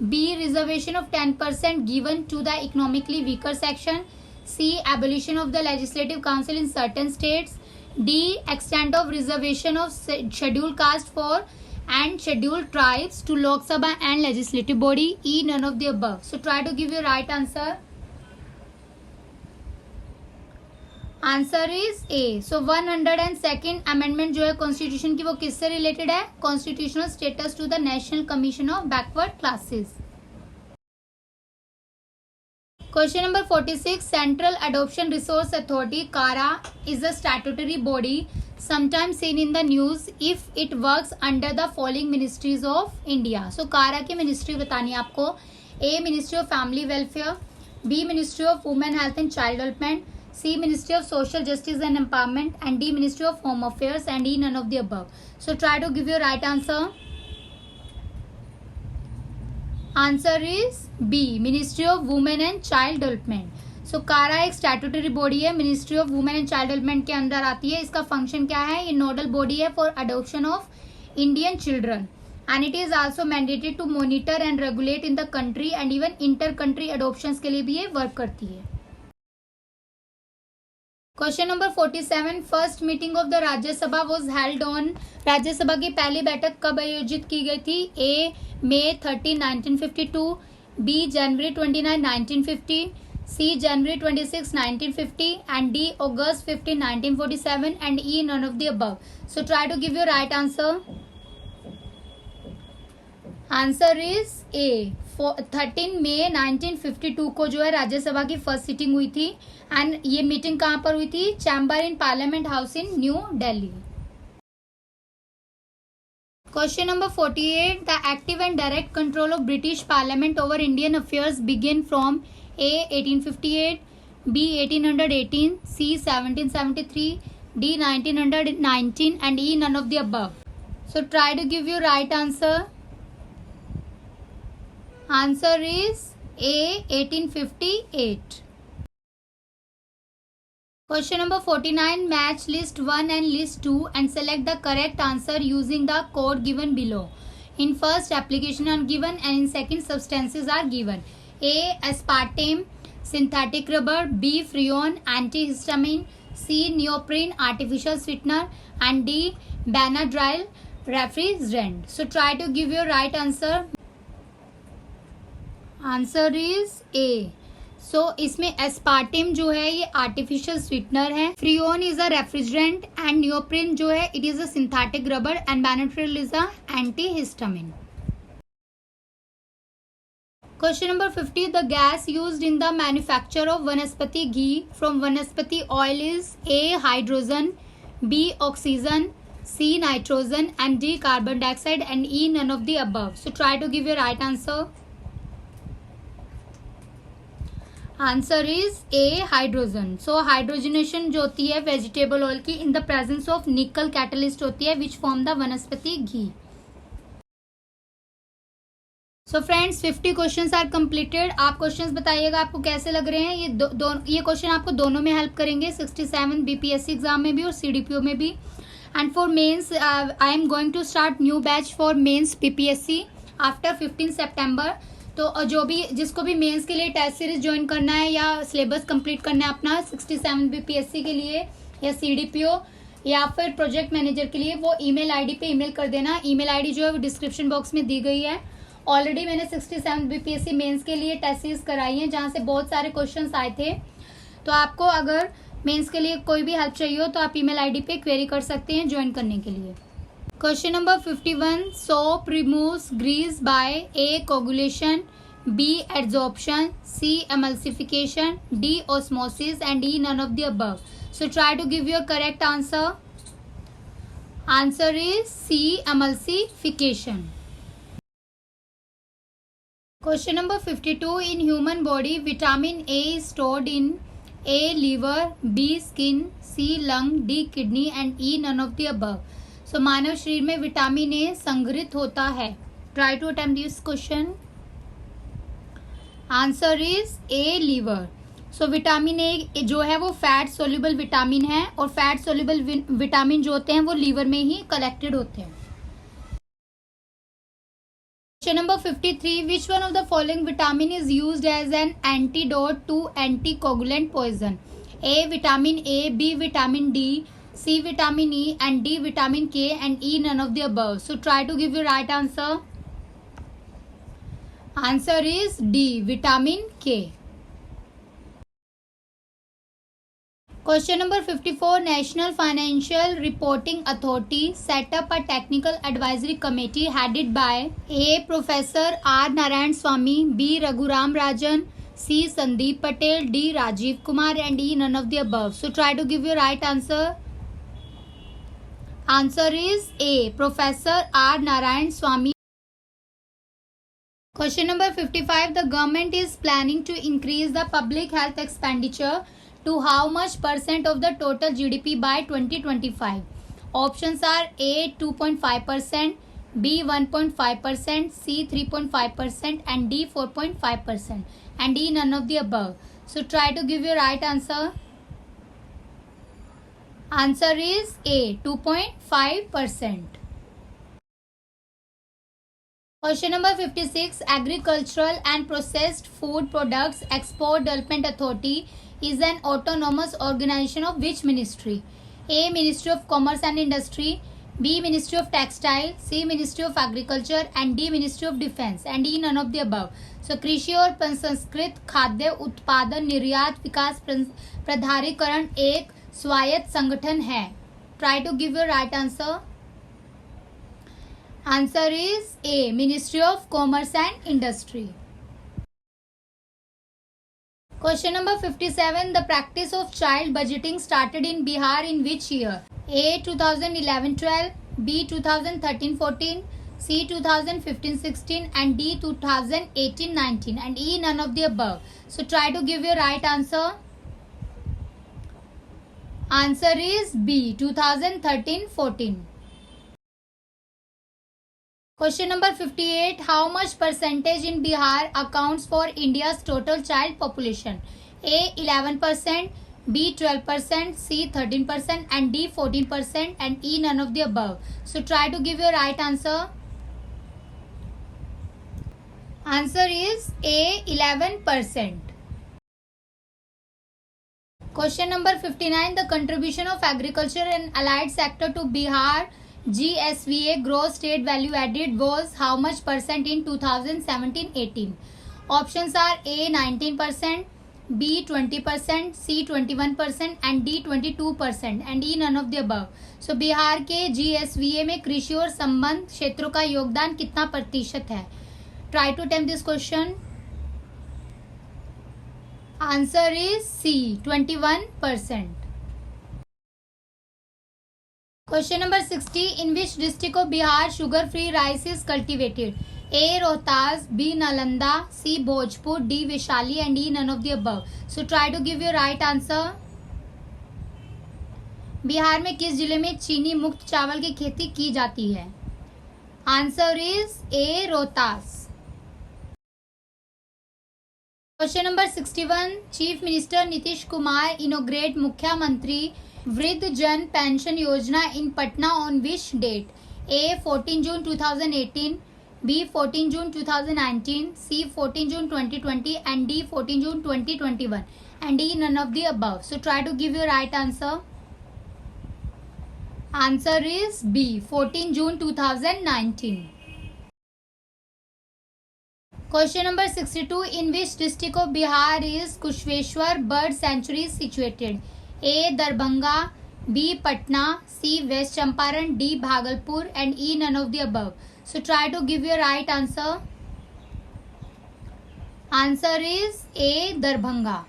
B. Reservation of 10% given to the economically weaker section. C. Abolition of the Legislative Council in certain states. D. Extent of reservation of scheduled caste for and scheduled tribes to Lok Sabha and legislative body. E. None of the above. So try to give your right answer. Answer is A. So 102nd amendment जो है constitution की वो किससे related है? Constitutional status to the national commission of backward classes. Question number 46. Central adoption resource authority CARA is a statutory body sometimes seen in the news if it works under the following ministries of India. So कारा की ministry बतानी है आपको. A. Ministry of family welfare. B. Ministry of women health and child development. C. Ministry of Social Justice and Empowerment. And D. Ministry of Home Affairs. And E. None of the above. So try to give your right answer. Answer is B. Ministry of Women and Child Development. So CARA एक statutory body है, ministry of women and child development के अंदर आती है. इसका function क्या है? ये नोडल बॉडी है for adoption of Indian children and it is also mandated to monitor and regulate in the country and even inter country adoptions के लिए भी ये वर्क करती है. Question number 47. First meeting of the Rajya Sabha was held on. Rajya Sabha की पहली बैठक कब आयोजित की गई थी? ए. May 13, 1952. B. January 29, 1950. C. January 26, 1950. And D. August 15, 1947. And E. None of the above. So try to give your right answer. Answer is ए. 13 मई 1952 को जो है राज्यसभा की फर्स्ट सिटिंग हुई थी एंड ये मीटिंग कहां पर हुई थी? Chamber in parliament house in new Delhi. Question number 48. The active and direct control of British parliament over Indian affairs begin from A. 1858. B. 1818. C. 1773. D. 1919. And E. None of the above. So try to give your right answer. Answer is A. 1858. Question number 49. Match list 1 and list 2 and select the correct answer using the code given below. In first, application are given and in second, substances are given. A. Aspartame, synthetic rubber. B. Freon, antihistamine. C. Neoprene, artificial sweetener. And D. Benadryl, refrigerant. So try to give your right answer. Answer is A. So इसमें aspartame जो है ये artificial sweetener है, freon is a refrigerant and neoprene जो है it is a synthetic rubber and Benadryl is a antihistamine. Question number 50. The gas used in the manufacture of vanaspati ghee from vanaspati oil is A. Hydrogen. B. Oxygen. C. Nitrogen. And D. Carbon dioxide. And E. None of the above. So try to give your right answer. Answer is A. Hydrogen. So hydrogenation जो होती है vegetable oil की in the presence of nickel catalyst होती है which form the vanaspati ghee. So friends 50 questions are completed. आप questions बताइएगा आपको कैसे लग रहे हैं. ये क्वेश्चन आपको दोनों में हेल्प करेंगे, 67 बीपीएससी एग्जाम में भी और सीडीपीओ में भी. And for mains I am going to start new batch for mains BPSC after 15 सितंबर. तो जो भी जिसको भी मेंस के लिए टेस्ट सीरीज ज्वाइन करना है या सिलेबस कंप्लीट करना है अपना 67 बीपीएससी के लिए या सीडीपीओ या फिर प्रोजेक्ट मैनेजर के लिए, वो ईमेल आईडी पे ईमेल कर देना. ईमेल आईडी जो है वो डिस्क्रिप्शन बॉक्स में दी गई है. ऑलरेडी मैंने 67 बीपीएससी मेंस के लिए टेस्ट सीरीज कराई है जहाँ से बहुत सारे क्वेश्चंस आए थे. तो आपको अगर मेंस के लिए कोई भी हेल्प चाहिए हो तो आप ईमेल आईडी पे क्वेरी कर सकते हैं ज्वाइन करने के लिए. Question number 51. Soap removes grease by A. Coagulation. B. Adsorption. C. Emulsification. D. Osmosis. And E. None of the above. So try to give your correct answer. Answer is C. Emulsification. Question number 52. In human body, vitamin A is stored in A. liver, B. skin, C. lung, D. kidney and E. none of the above. So मानव शरीर में vitamin A संग्रहित होता है. Try to attempt this question. Answer is A. liver. So vitamin A जो है वो fat soluble vitamin है, और फैट सोल्यूबल विटामिन जो होते हैं वो लीवर में ही कलेक्टेड होते हैं। Question number 53, which one of the following vitamin is used as an antidote to anticoagulant poison? A vitamin A, B vitamin D, C vitamin E, and D vitamin K, and E none of the above. So try to give your right answer. Answer is D vitamin K. Question number 54, National Financial Reporting Authority set up a technical advisory committee headed by A. Professor R. Narayan Swamy, B. Raghuram Rajan, C. Sandeep Patel, D. Rajiv Kumar, and E none of the above. So try to give your right answer. Answer is A. Professor R. Narayan Swamy. Question number 55. The government is planning to increase the public health expenditure to how much percent of the total GDP by 2025? Options are A. 2.5%, B. 1.5%, C. 3.5%, and D. 4.5%, and E none of the above. So try to give your right answer. Answer is A. 2.5%. Question number 56. Agricultural and Processed Food Products Export Development Authority is an autonomous organization of which ministry? A. Ministry of Commerce and Industry, B. Ministry of Textile, C. Ministry of Agriculture, and D. Ministry of Defence, and E none of the above. So कृषि और प्रसंस्कृत खाद्य उत्पादन निर्यात विकास प्राधिकरण एक स्वायत्त संगठन है. Try to give your right answer. Answer is A. Ministry of commerce and industry. Question number 57. The practice of child budgeting started in Bihar in which year? A. 2011-12, B. 2013-14, C. 2015-16, and D. 2018-19, and E none of the above. So try to give your right answer. Answer is B. 2013-14. Question number 58. How much percentage in Bihar accounts for India's total child population? A. 11%, B. 12%, C. 13%, and D. 14%, and E none of the above. So try to give your right answer. Answer is A. 11%. Question number 59. The contribution of agriculture and allied sector to Bihar GSVA gross state value added was how much percent in 2017-18? Options are A. 19%, B. 20%, C. 21%, and D. 22%, and E none of the above. So Bihar के GSVA में कृषि और संबंध क्षेत्रों का योगदान कितना प्रतिशत है? Try to attempt this question. Answer is C. 21%. Question number 60. In which district of Bihar sugar-free rice is cultivated? A. Rohtas, B. Nalanda, C. Bhojpur, D. Vaishali, and E none of the above. So try to give your right answer. Bihar में किस जिले में चीनी मुक्त चावल की खेती की जाती है? Answer is A. Rohtas. Question number 61. Chief Minister Nitish Kumar inaugurated मुख्यमंत्री वृद्ध जन पेंशन योजना in Patna on which date? A. 14 June 2018, B. 14 June 2019, C. 14 June 2020, and D. 14 June 2021, and E none of the above. So try to give your right answer. Answer is B. 14 June 2019. Question number 62. In which district of Bihar is Kushveshwar Bird Sanctuary situated? A. Darbhanga, B. Patna, C. West Champaran, D. Bhagalpur, and E none of the above. So try to give your right answer. Answer is A. Darbhanga.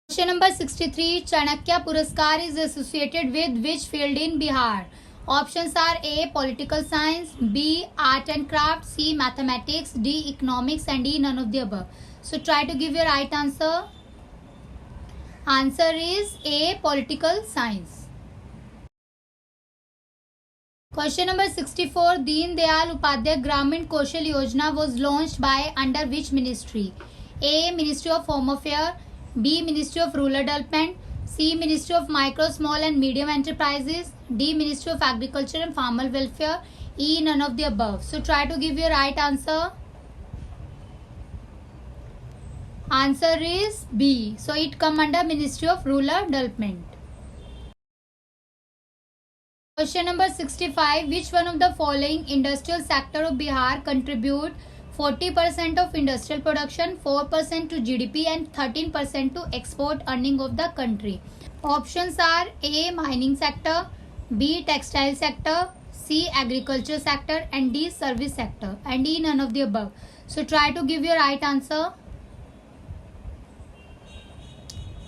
Question number 63. Chanakya Puraskar is associated with which field in Bihar? Options are A. Political science, B. Art and craft, C. Mathematics, D. Economics, and E none of the above. So try to give your right answer. Answer is A. Political science. Question number 64. Deen Dayal Upadhyay Gramin Kaushal Yojana was launched by under which ministry? A. Ministry of Home Affairs, B. Ministry of Rural Development, C. Ministry of Micro, Small and Medium Enterprises, D. Ministry of Agriculture and Farmer Welfare, E. None of the above. So try to give your right answer. Answer is B. So it come under Ministry of Rural Development. Question number 65. Which one of the following industrial sector of Bihar contribute 40% of industrial production, 4% to GDP and 13% to export earning of the country? Options are A. Mining sector, B. Textile sector, C. Agriculture sector and D. Service sector and E. None of the above. So try to give your right answer.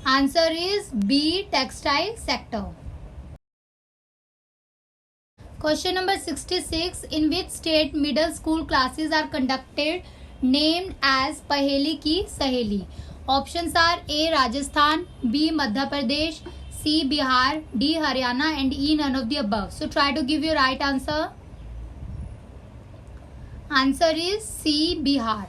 Answer is B. Textile sector. Question number 66. In which state middle school classes are conducted named as Paheli Ki Saheli? Options are A. Rajasthan, B. Madhya Pradesh, C. Bihar, D. Haryana and E. None of the above. So try to give your right answer. Answer is C. Bihar.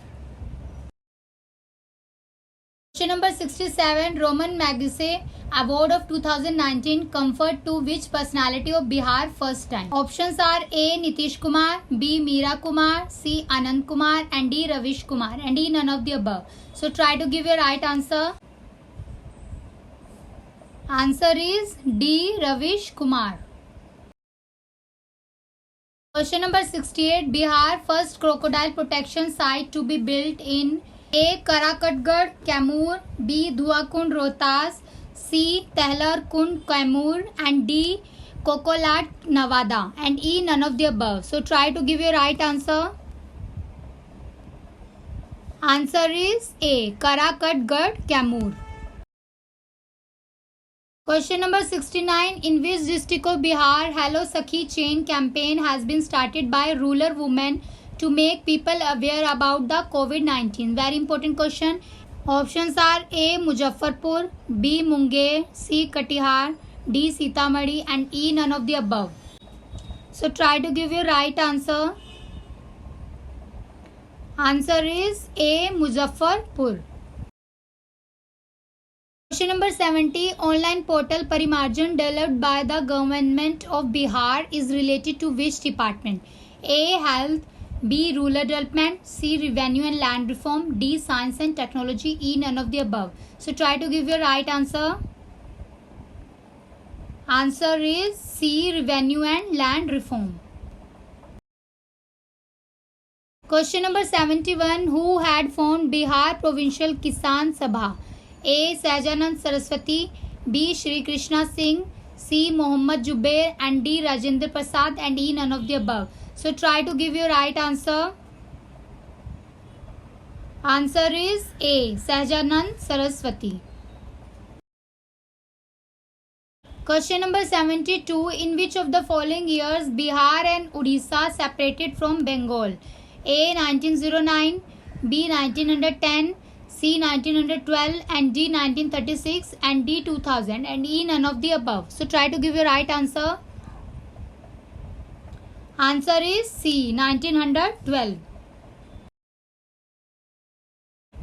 Question number 67. Roman Magsaysay Award of 2019 conferred to which personality of Bihar first time? Options are A. Nitish Kumar, B. Meera Kumar, C. Anand Kumar and D. Ravish Kumar and E. None of the above. So try to give your right answer. Answer is D. Ravish Kumar. Question number 68. Bihar first crocodile protection site to be built in A. Karakatgarh, Kaimur, B. Dhuakund, Rohtas, C. Tehlar Kund, Kaimur and D. Kokolat, Nevada and E. None of the above. So try to give your right answer. Answer is A. Karakatgarh, Kaimur. Question number 69. In which district of Bihar Hello Sakhi chain campaign has been started by rural women to make people aware about the COVID-19? Very important question. Options are A. Muzaffarpur, B. Munger, C. Katihar, D. Sitamarhi and E. None of the above. So try to give your right answer. Answer is A. Muzaffarpur. Question number 70. Online portal Parimarjan developed by the government of Bihar is related to which department? A. Health, B. Rural Development, C. Revenue and Land Reform, D. Science and Technology, E. None of the above. So try to give your right answer. Answer is C. Revenue and Land Reform. Question number 71. Who had formed Bihar Provincial Kisan Sabha? A. Sajanand Saraswati, B. Shri Krishna Singh, C. Mohammad Jubair and D. Rajendra Prasad and E. None of the above. So try to give your right answer. Answer is A. Sajanand Saraswati. Question number 72. In which of the following years Bihar and Odisha separated from Bengal? A. 1909, B. 1910, C. 1912 and D. 1936 and D. 2000 and E. None of the above. So try to give your right answer. Answer is C. 1912.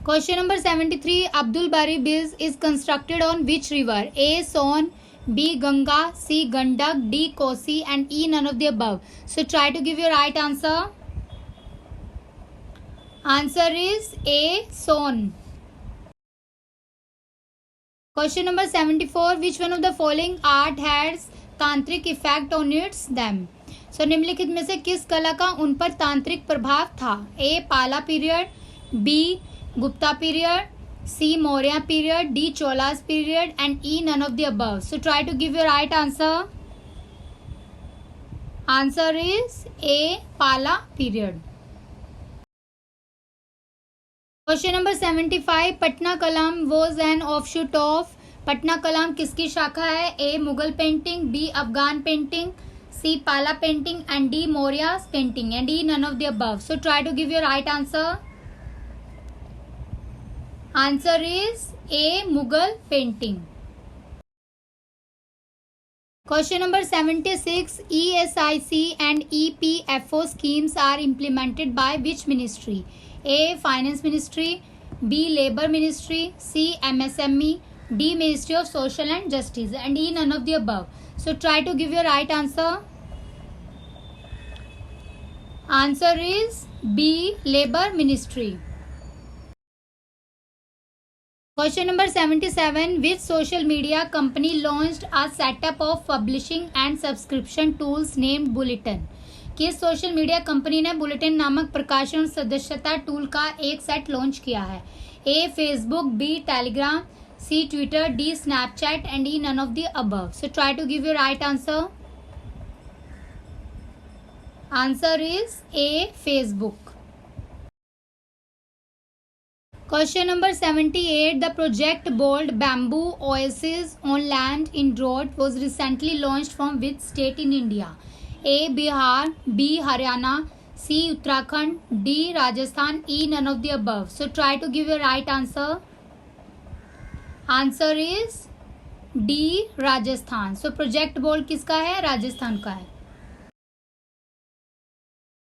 Question number 73. Abdul Bari Bridge is constructed on which river? A. Son, B. Ganga, C. Gandak, D. Kosi and E. None of the above. So try to give your right answer. Answer is A. Son. Question number 74. Which one of the following art has tantric effect on its them? So निम्नलिखित में से किस कला का उन पर तांत्रिक प्रभाव था? A. Pala period, B. Gupta period, C. Maurya period, D. Cholas period and E. None of the above. So try to give your right answer. Answer is A. Pala period. Question number 75. Patna Kalam was an offshoot of. Patna Kalam किसकी शाखा है? A. Mughal painting, B. Afghan painting, C. Pala painting and D. Maurya's painting and E. None of the above. So try to give your right answer. Answer is A. Mughal painting. Question number 76. ESIC and EPFO schemes are implemented by which ministry? A. Finance Ministry, B. Labor Ministry, C. MSME, D. Ministry of Social and Justice, and E. none of the above. So try to give your right answer. Answer is B. Labor Ministry. Question number 77. Which social media company launched a setup of publishing and subscription tools named Bulletin? किस social media company ने bulletin नामक प्रकाशन और सदस्यता tool का एक set launch किया है? A. Facebook, B. Telegram, C. Twitter, D. Snapchat, and E none of the above. So try to give your right answer. Answer is A. Facebook. Question number 78. The project bold Bamboo Oasis on land in drought was recently launched from which state in India? A. Bihar, B. Haryana, C. Uttarakhand, D. Rajasthan, E. none of the above. So try to give your right answer. Answer is D. Rajasthan. So project bold किसका है? राजस्थान का है.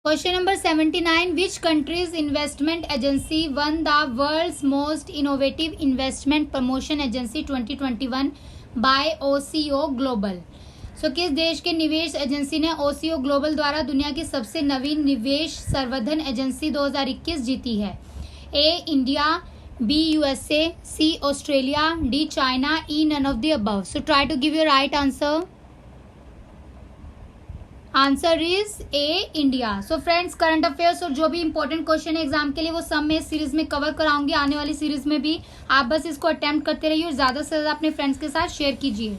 Question number 79. Which country's investment agency won the world's most innovative investment promotion agency 2021 by OCO Global? So किस देश के निवेश agency ने OCO Global द्वारा दुनिया की सबसे नवीन निवेश संवर्धन एजेंसी 2021 जीती है? A. India, B. USA, C. Australia, D. China, E. none of the above. So try to give your right answer. Answer is A. India. So friends, current affairs और जो भी इंपॉर्टेंट क्वेश्चन है exam के लिए वो सब मैं इस सीरीज में कवर कराऊंगी. आने वाली सीरीज में भी आप बस इसको अटेम्प्ट करते रहिए और ज्यादा से ज्यादा अपने फ्रेंड्स के साथ शेयर कीजिए.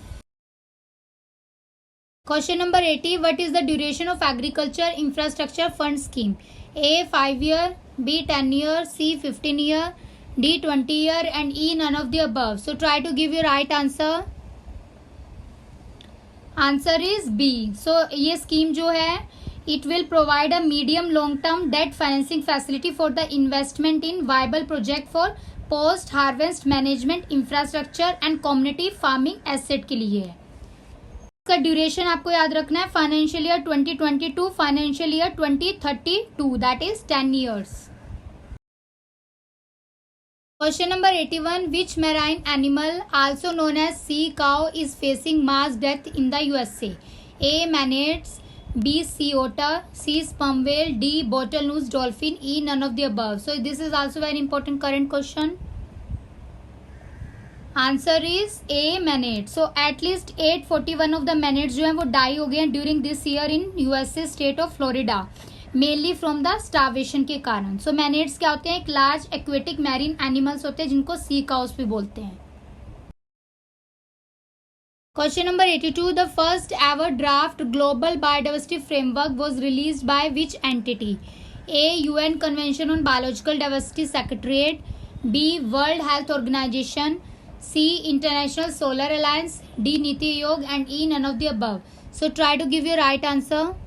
Question number 80. What is the duration of agriculture infrastructure fund scheme? A. 5 year, B. 10 year, C. 15 year, D. 20 year, and E none of the above. So try to give your right answer. Answer is B. So ये scheme जो है it will provide a medium long term debt financing facility for the investment in viable project for post harvest management infrastructure and community farming asset के लिए है. इसका duration आपको याद रखना है financial year 2022 financial year 2032, that is 10 years. Question number 81. Which marine animal, also known as sea cow, is facing mass death in the USA? A. Manatees, B. Sea otter, C. sperm whale, D. bottlenose dolphin, E. none of the above. So this is also very important current question. Answer is A. manatee. So at least 841 of the manatees जो हैं वो die हो गए हैं during this year in USA state of Florida. Mainly from the starvation के कारण. सो मैनेट्स क्या होते हैं? एक लार्ज एक्वेटिक मैरीन एनिमल्स होते हैं जिनको सी काउस भी बोलते हैं. Question number 82. The first ever draft global biodiversity framework was released by which entity? A. UN convention on biological diversity secretariat, B. World health organisation, C. International solar alliance, D. NITI Aayog, and E none of the above. So try to give your right answer.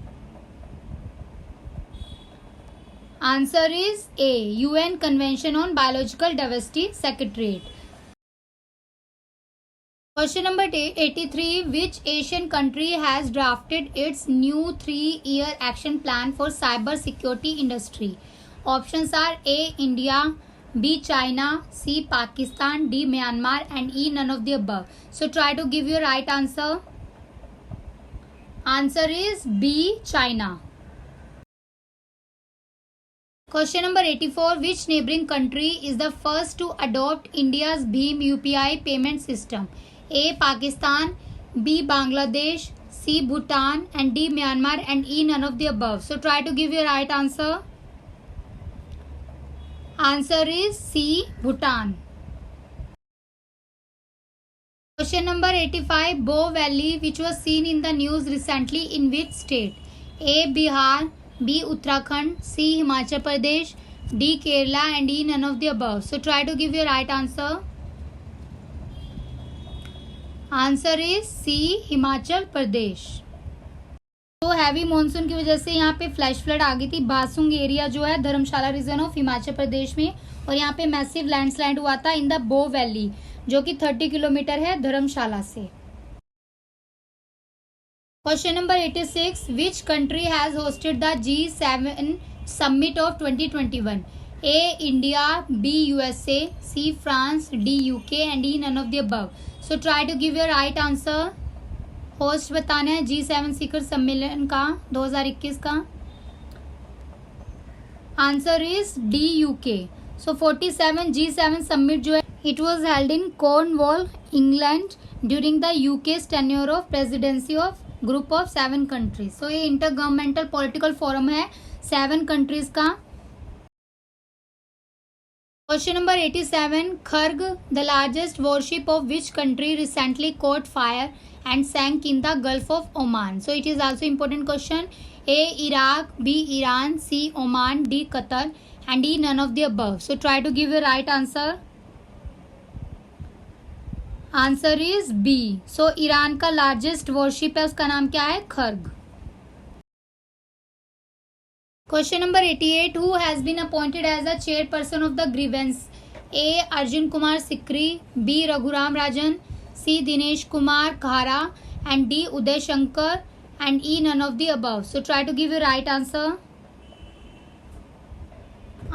Answer is A. UN Convention on Biological Diversity Secretariat. Question number 83. Which Asian country has drafted its new 3-year action plan for cyber security industry? Options are A. India, B. China, C. Pakistan, D. Myanmar, and E. none of the above. So try to give your right answer. Answer is B. China. Question number 84. Which neighboring country is the first to adopt India's Bhim UPI payment system? A. Pakistan, B. Bangladesh, C. Bhutan, and D. Myanmar, and E. none of the above. So try to give your right answer. Answer is C. Bhutan. Question number 85. Bow Valley, which was seen in the news recently, in which state? A. Bihar, B. Uttarakhand, C. Himachal Pradesh, D. Kerala, and E. none of the above. So try to give your right answer. Answer is C. Himachal Pradesh. तो heavy monsoon की वजह से यहाँ पे flash flood आ गई थी. बासुंग area जो है धर्मशाला रीजन ऑफ हिमाचल प्रदेश में, और यहाँ पे मैसिव लैंडस्लाइड हुआ था इन द बो वैली जो कि 30 किलोमीटर है धर्मशाला से. Question number 86. Which country has hosted the G7 summit of 2021? A India, B USA, C France, D UK and E none of the above. So try to give your right answer. Host बताना है G7 शिखर सम्मेलन का 2021 का. Answer is D UK. So 47 G7 summit जो है it was held in Cornwall England during the UK's tenure of presidency of group of 7 countries. So ये intergovernmental political forum है 7 कंट्रीज का. Question number 87. Kharg, the largest warship of which country recently caught fire and sank in the gulf of Oman. So it is also important question. A Iraq, B Iran, C Oman, D Qatar and E none of the above. So try to give your right answer. Answer is B. So Iran का largest worship है, उसका नाम क्या है? खर्ग. Question number 88. Who has been appointed as the chairperson of the grievance? A Arjun Kumar Sikri, B Raghuram Rajan, C Dinesh Kumar Khara and D Uday Shankar and E none of the above. So try to give your right answer.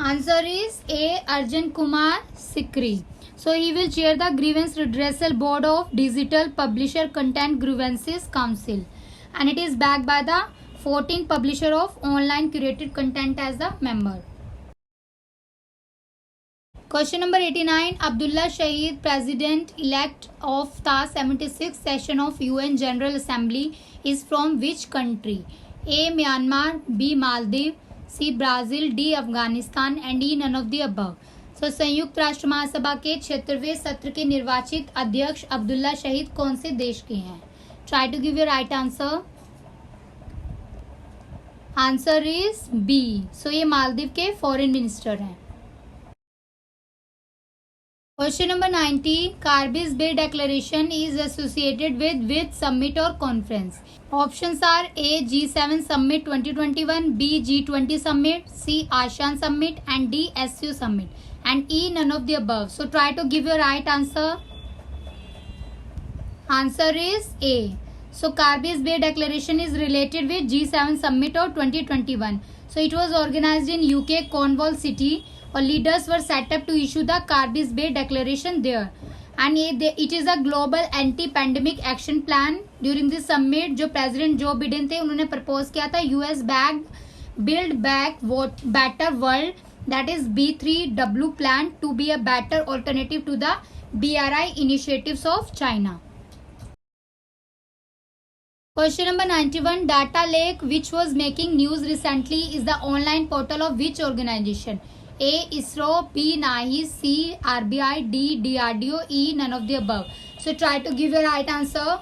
Answer is A Arjun Kumar Sikri. So he will chair the grievance redressal board of Digital Publisher Content Grievances Council and it is backed by the 14 publisher of online curated content as the member. Question number 89. Abdullah Shahid, President elect of the 76th session of UN General Assembly is from which country? A Myanmar, B Maldives, C Brazil, D Afghanistan and E none of the above. So संयुक्त राष्ट्र महासभा के 76वें सत्र के निर्वाचित अध्यक्ष अब्दुल्ला शहीद कौन से देश के हैं? Try to give your right answer. Answer is B. So ये मालदीव के फॉरेन मिनिस्टर हैं. Question number 90. Carbis Bay Declaration is associated with which summit or conference? Options are A G7 Summit 2021, B G20 Summit, C ASEAN Summit and D SU Summit and E none of the above. So try to give your right answer. Answer is A. So Carbis Bay Declaration is related with G7 Summit of 2021. So it was organized in UK Cornwall City. और leaders were setup to issue the Carbis Bay declaration there and it is a global anti pandemic action plan. During this summit जो president Joe Biden थे उन्होंने propose किया था US back build back better world that is B3W plan to be a better alternative to the BRI initiatives of China. Question number 91. Data Lake, which was making news recently, is the online portal of which organization? A ISRO, B NAHI, C RBI, D DRDO, E none of the above. So try to give your right answer.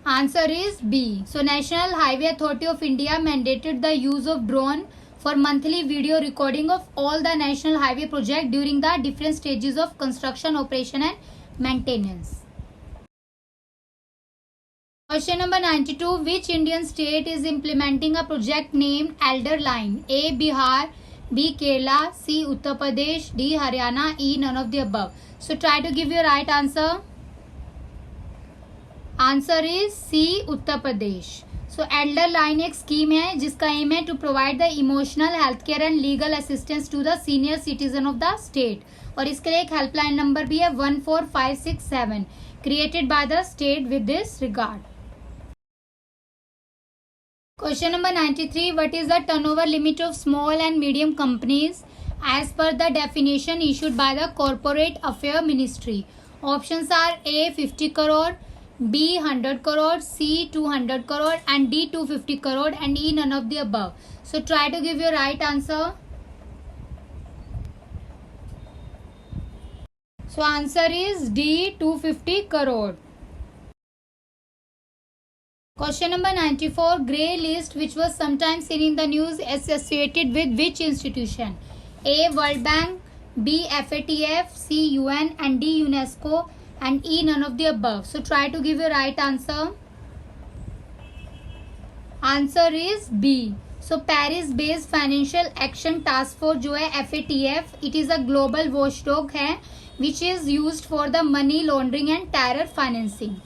Answer is B. So National Highway Authority of India mandated the use of drone for monthly video recording of all the national highway project during the different stages of construction, operation and maintenance. Question number 92. Which Indian state is implementing a project named Elder Line? A Bihar, B Kerala, C Uttar Pradesh, D Haryana, E none of the above. So try to give your right answer. Answer is C Uttar Pradesh. So Elder Line एक scheme है जिसका aim है to provide the emotional health care and legal assistance to the senior citizen of the state और इसके लिए एक helpline number भी है 14567 created by the state with this regard. Question number 93. What is the turnover limit of small and medium companies as per the definition issued by the Corporate Affairs Ministry? Options are A 50 crore, B 100 crore, C 200 crore and D 250 crore and E none of the above. So try to give your right answer. So answer is D 250 crore. Question number 94. Grey list which was sometimes seen in the news associated with which institution? A World Bank, B FATF, C UN and D UNESCO and E none of the above. So try to give your right answer. Answer is B. So Paris based Financial Action Task Force जो है FATF, it is a global watchdog है which is used for the money laundering and terror financing.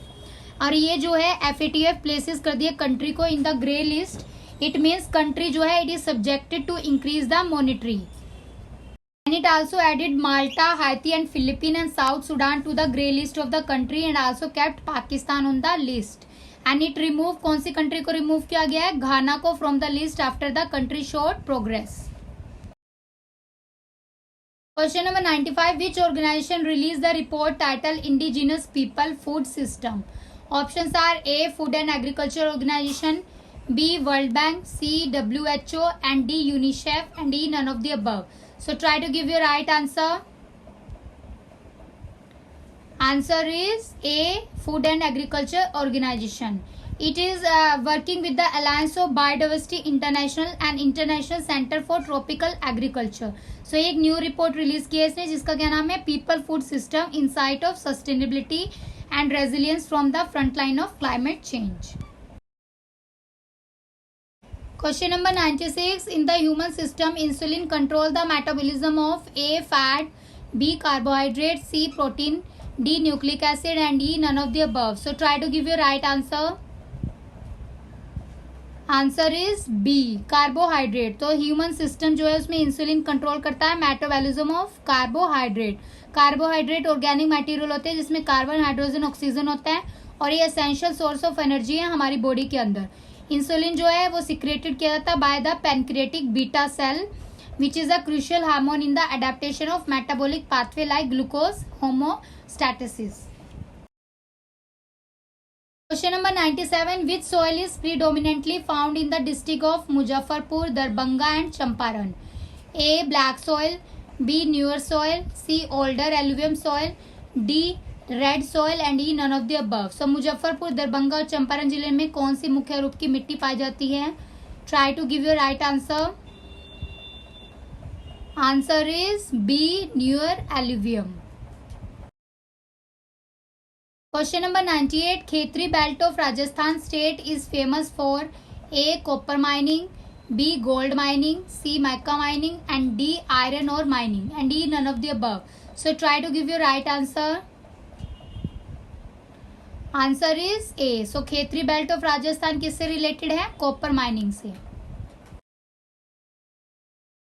और ये जो है FATF places कर दिए country को in the grey list it means country जो है it is subjected to increase the monitory. And it also added Malta, Haiti and Philippines and South Sudan to the grey list of the country and also kept Pakistan on the list. And it removed, कौन सी country को remove किया गया है? घाना को from the list after the country showed progress. Question number 95. Which organization released the report titled Indigenous People Food System? Options are A. Food and Agriculture Organization, B. World Bank, C. WHO and D. UNICEF and E. None of the above. So try to give your right answer. Answer is A. Food and Agriculture Organization. It is working with the Alliance of Biodiversity International and International Center for Tropical Agriculture. So एक new report release की है इसने जिसका क्या नाम है? People food system insight of sustainability and resilience from the front line of climate change. Question number 96. In the human system, insulin controls the metabolism of A. Fat, B. Carbohydrate, C. Protein, D. Nucleic acid and E. None of the above. So try to give your right answer. Answer is B. Carbohydrate. तो human system जो है उसमें insulin control करता है metabolism of carbohydrate. Carbohydrate organic material होते हैं जिसमें carbon, hydrogen, oxygen होता है और ये एसेंशियल सोर्स ऑफ एनर्जी है हमारी बॉडी के अंदर. इंसुलिन जो है वो सिक्रेटेड किया जाता है by the pancreatic beta cell which is a crucial hormone in the adaptation of metabolic pathway like glucose homeostasis. Question number 97. Which soil is predominantly found in the district of Muzaffarpur, Darbhanga and Champaran? A. Black soil, B. Newer soil, C. Older alluvium soil, D. Red soil and E none of the above. So Muzaffarpur, Darbhanga और चंपारण जिले में कौन सी मुख्य रूप की मिट्टी पाई जाती है? Try to give your right answer. Answer is B. Newer alluvium. Question number 98. Khetri belt of Rajasthan state is famous for A. Copper mining, B. Gold mining, C. Mica mining and D. Iron ore mining and E none of the above. So try to give your right answer. Answer is A. So Khetri belt of Rajasthan किससे related है? Copper mining से.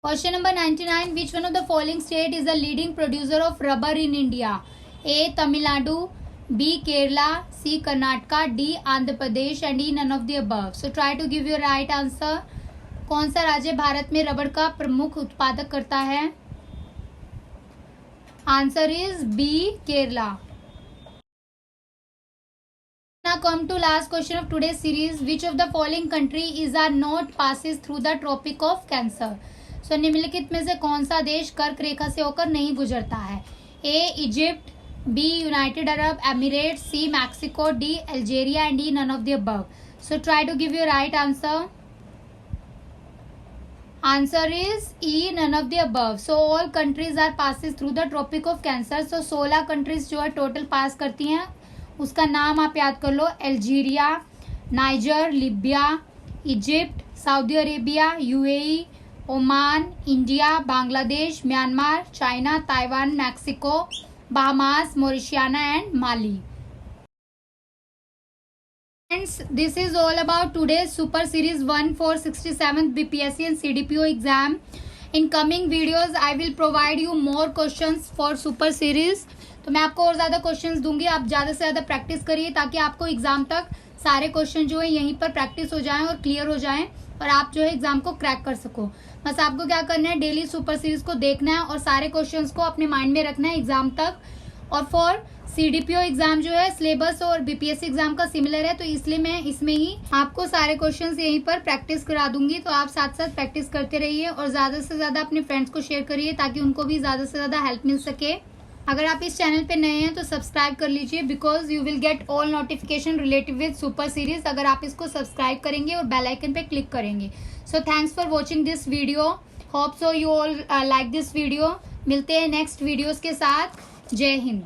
Question number 99. Which one of the following state is the leading producer of rubber in India? A. Tamil Nadu, B. Kerala, C. Karnataka, D. Andhra Pradesh and E none of the above. So try to give your right answer. कौन सा राज्य भारत में rubber का प्रमुख उत्पादक करता है? Answer is B. Kerala. Now come to last question of today's series. Which of the following country is or not passes through the Tropic of Cancer? So निम्नलिखित में से कौन सा देश कर्क रेखा से होकर नहीं गुजरता है? A. Egypt, B. United Arab emirate, C. Mexico, D. Algeria and E. none of the above. So try to give your right answer. Answer is E. none of the above. So all countries are passes through the Tropic of Cancer. So 16 countries जो है total पास करती हैं. उसका नाम आप याद कर लो. Algeria, Niger, Libya, Egypt, Saudi Arabia, UAE, Oman, India, Bangladesh, Myanmar, China, Taiwan, Mexico, Bahamas, Mauritania and Mali. Friends, this is all about today's Super Series 1 for 67th BPSC and CDPO exam. In coming videos, I will provide you more questions for Super Series. तो मैं आपको और ज़्यादा questions दूंगी. आप ज़्यादा से ज़्यादा प्रैक्टिस करिए ताकि आपको एग्जाम तक सारे क्वेश्चन जो है यहीं पर प्रैक्टिस हो जाएं और क्लियर हो जाएं और आप जो है एग्जाम को क्रैक कर सको. बस आपको क्या करना है, डेली सुपर सीरीज को देखना है और सारे क्वेश्चंस को अपने माइंड में रखना है एग्जाम तक. और फॉर सीडीपीओ एग्जाम जो है सिलेबस और बीपीएससी एग्जाम का सिमिलर है तो इसलिए मैं इसमें ही आपको सारे क्वेश्चंस यहीं पर प्रैक्टिस करा दूंगी. तो आप साथ साथ प्रैक्टिस करते रहिए और ज़्यादा से ज़्यादा अपने फ्रेंड्स को शेयर करिए ताकि उनको भी ज़्यादा से ज़्यादा हेल्प मिल सके. अगर आप इस चैनल पे नए हैं तो सब्सक्राइब कर लीजिए because you will get all notification related with super series अगर आप इसको सब्सक्राइब करेंगे और बेल आइकन पे क्लिक करेंगे. So thanks for watching this video. Hope so you all like this video. मिलते हैं नेक्स्ट वीडियोस के साथ. जय हिंद.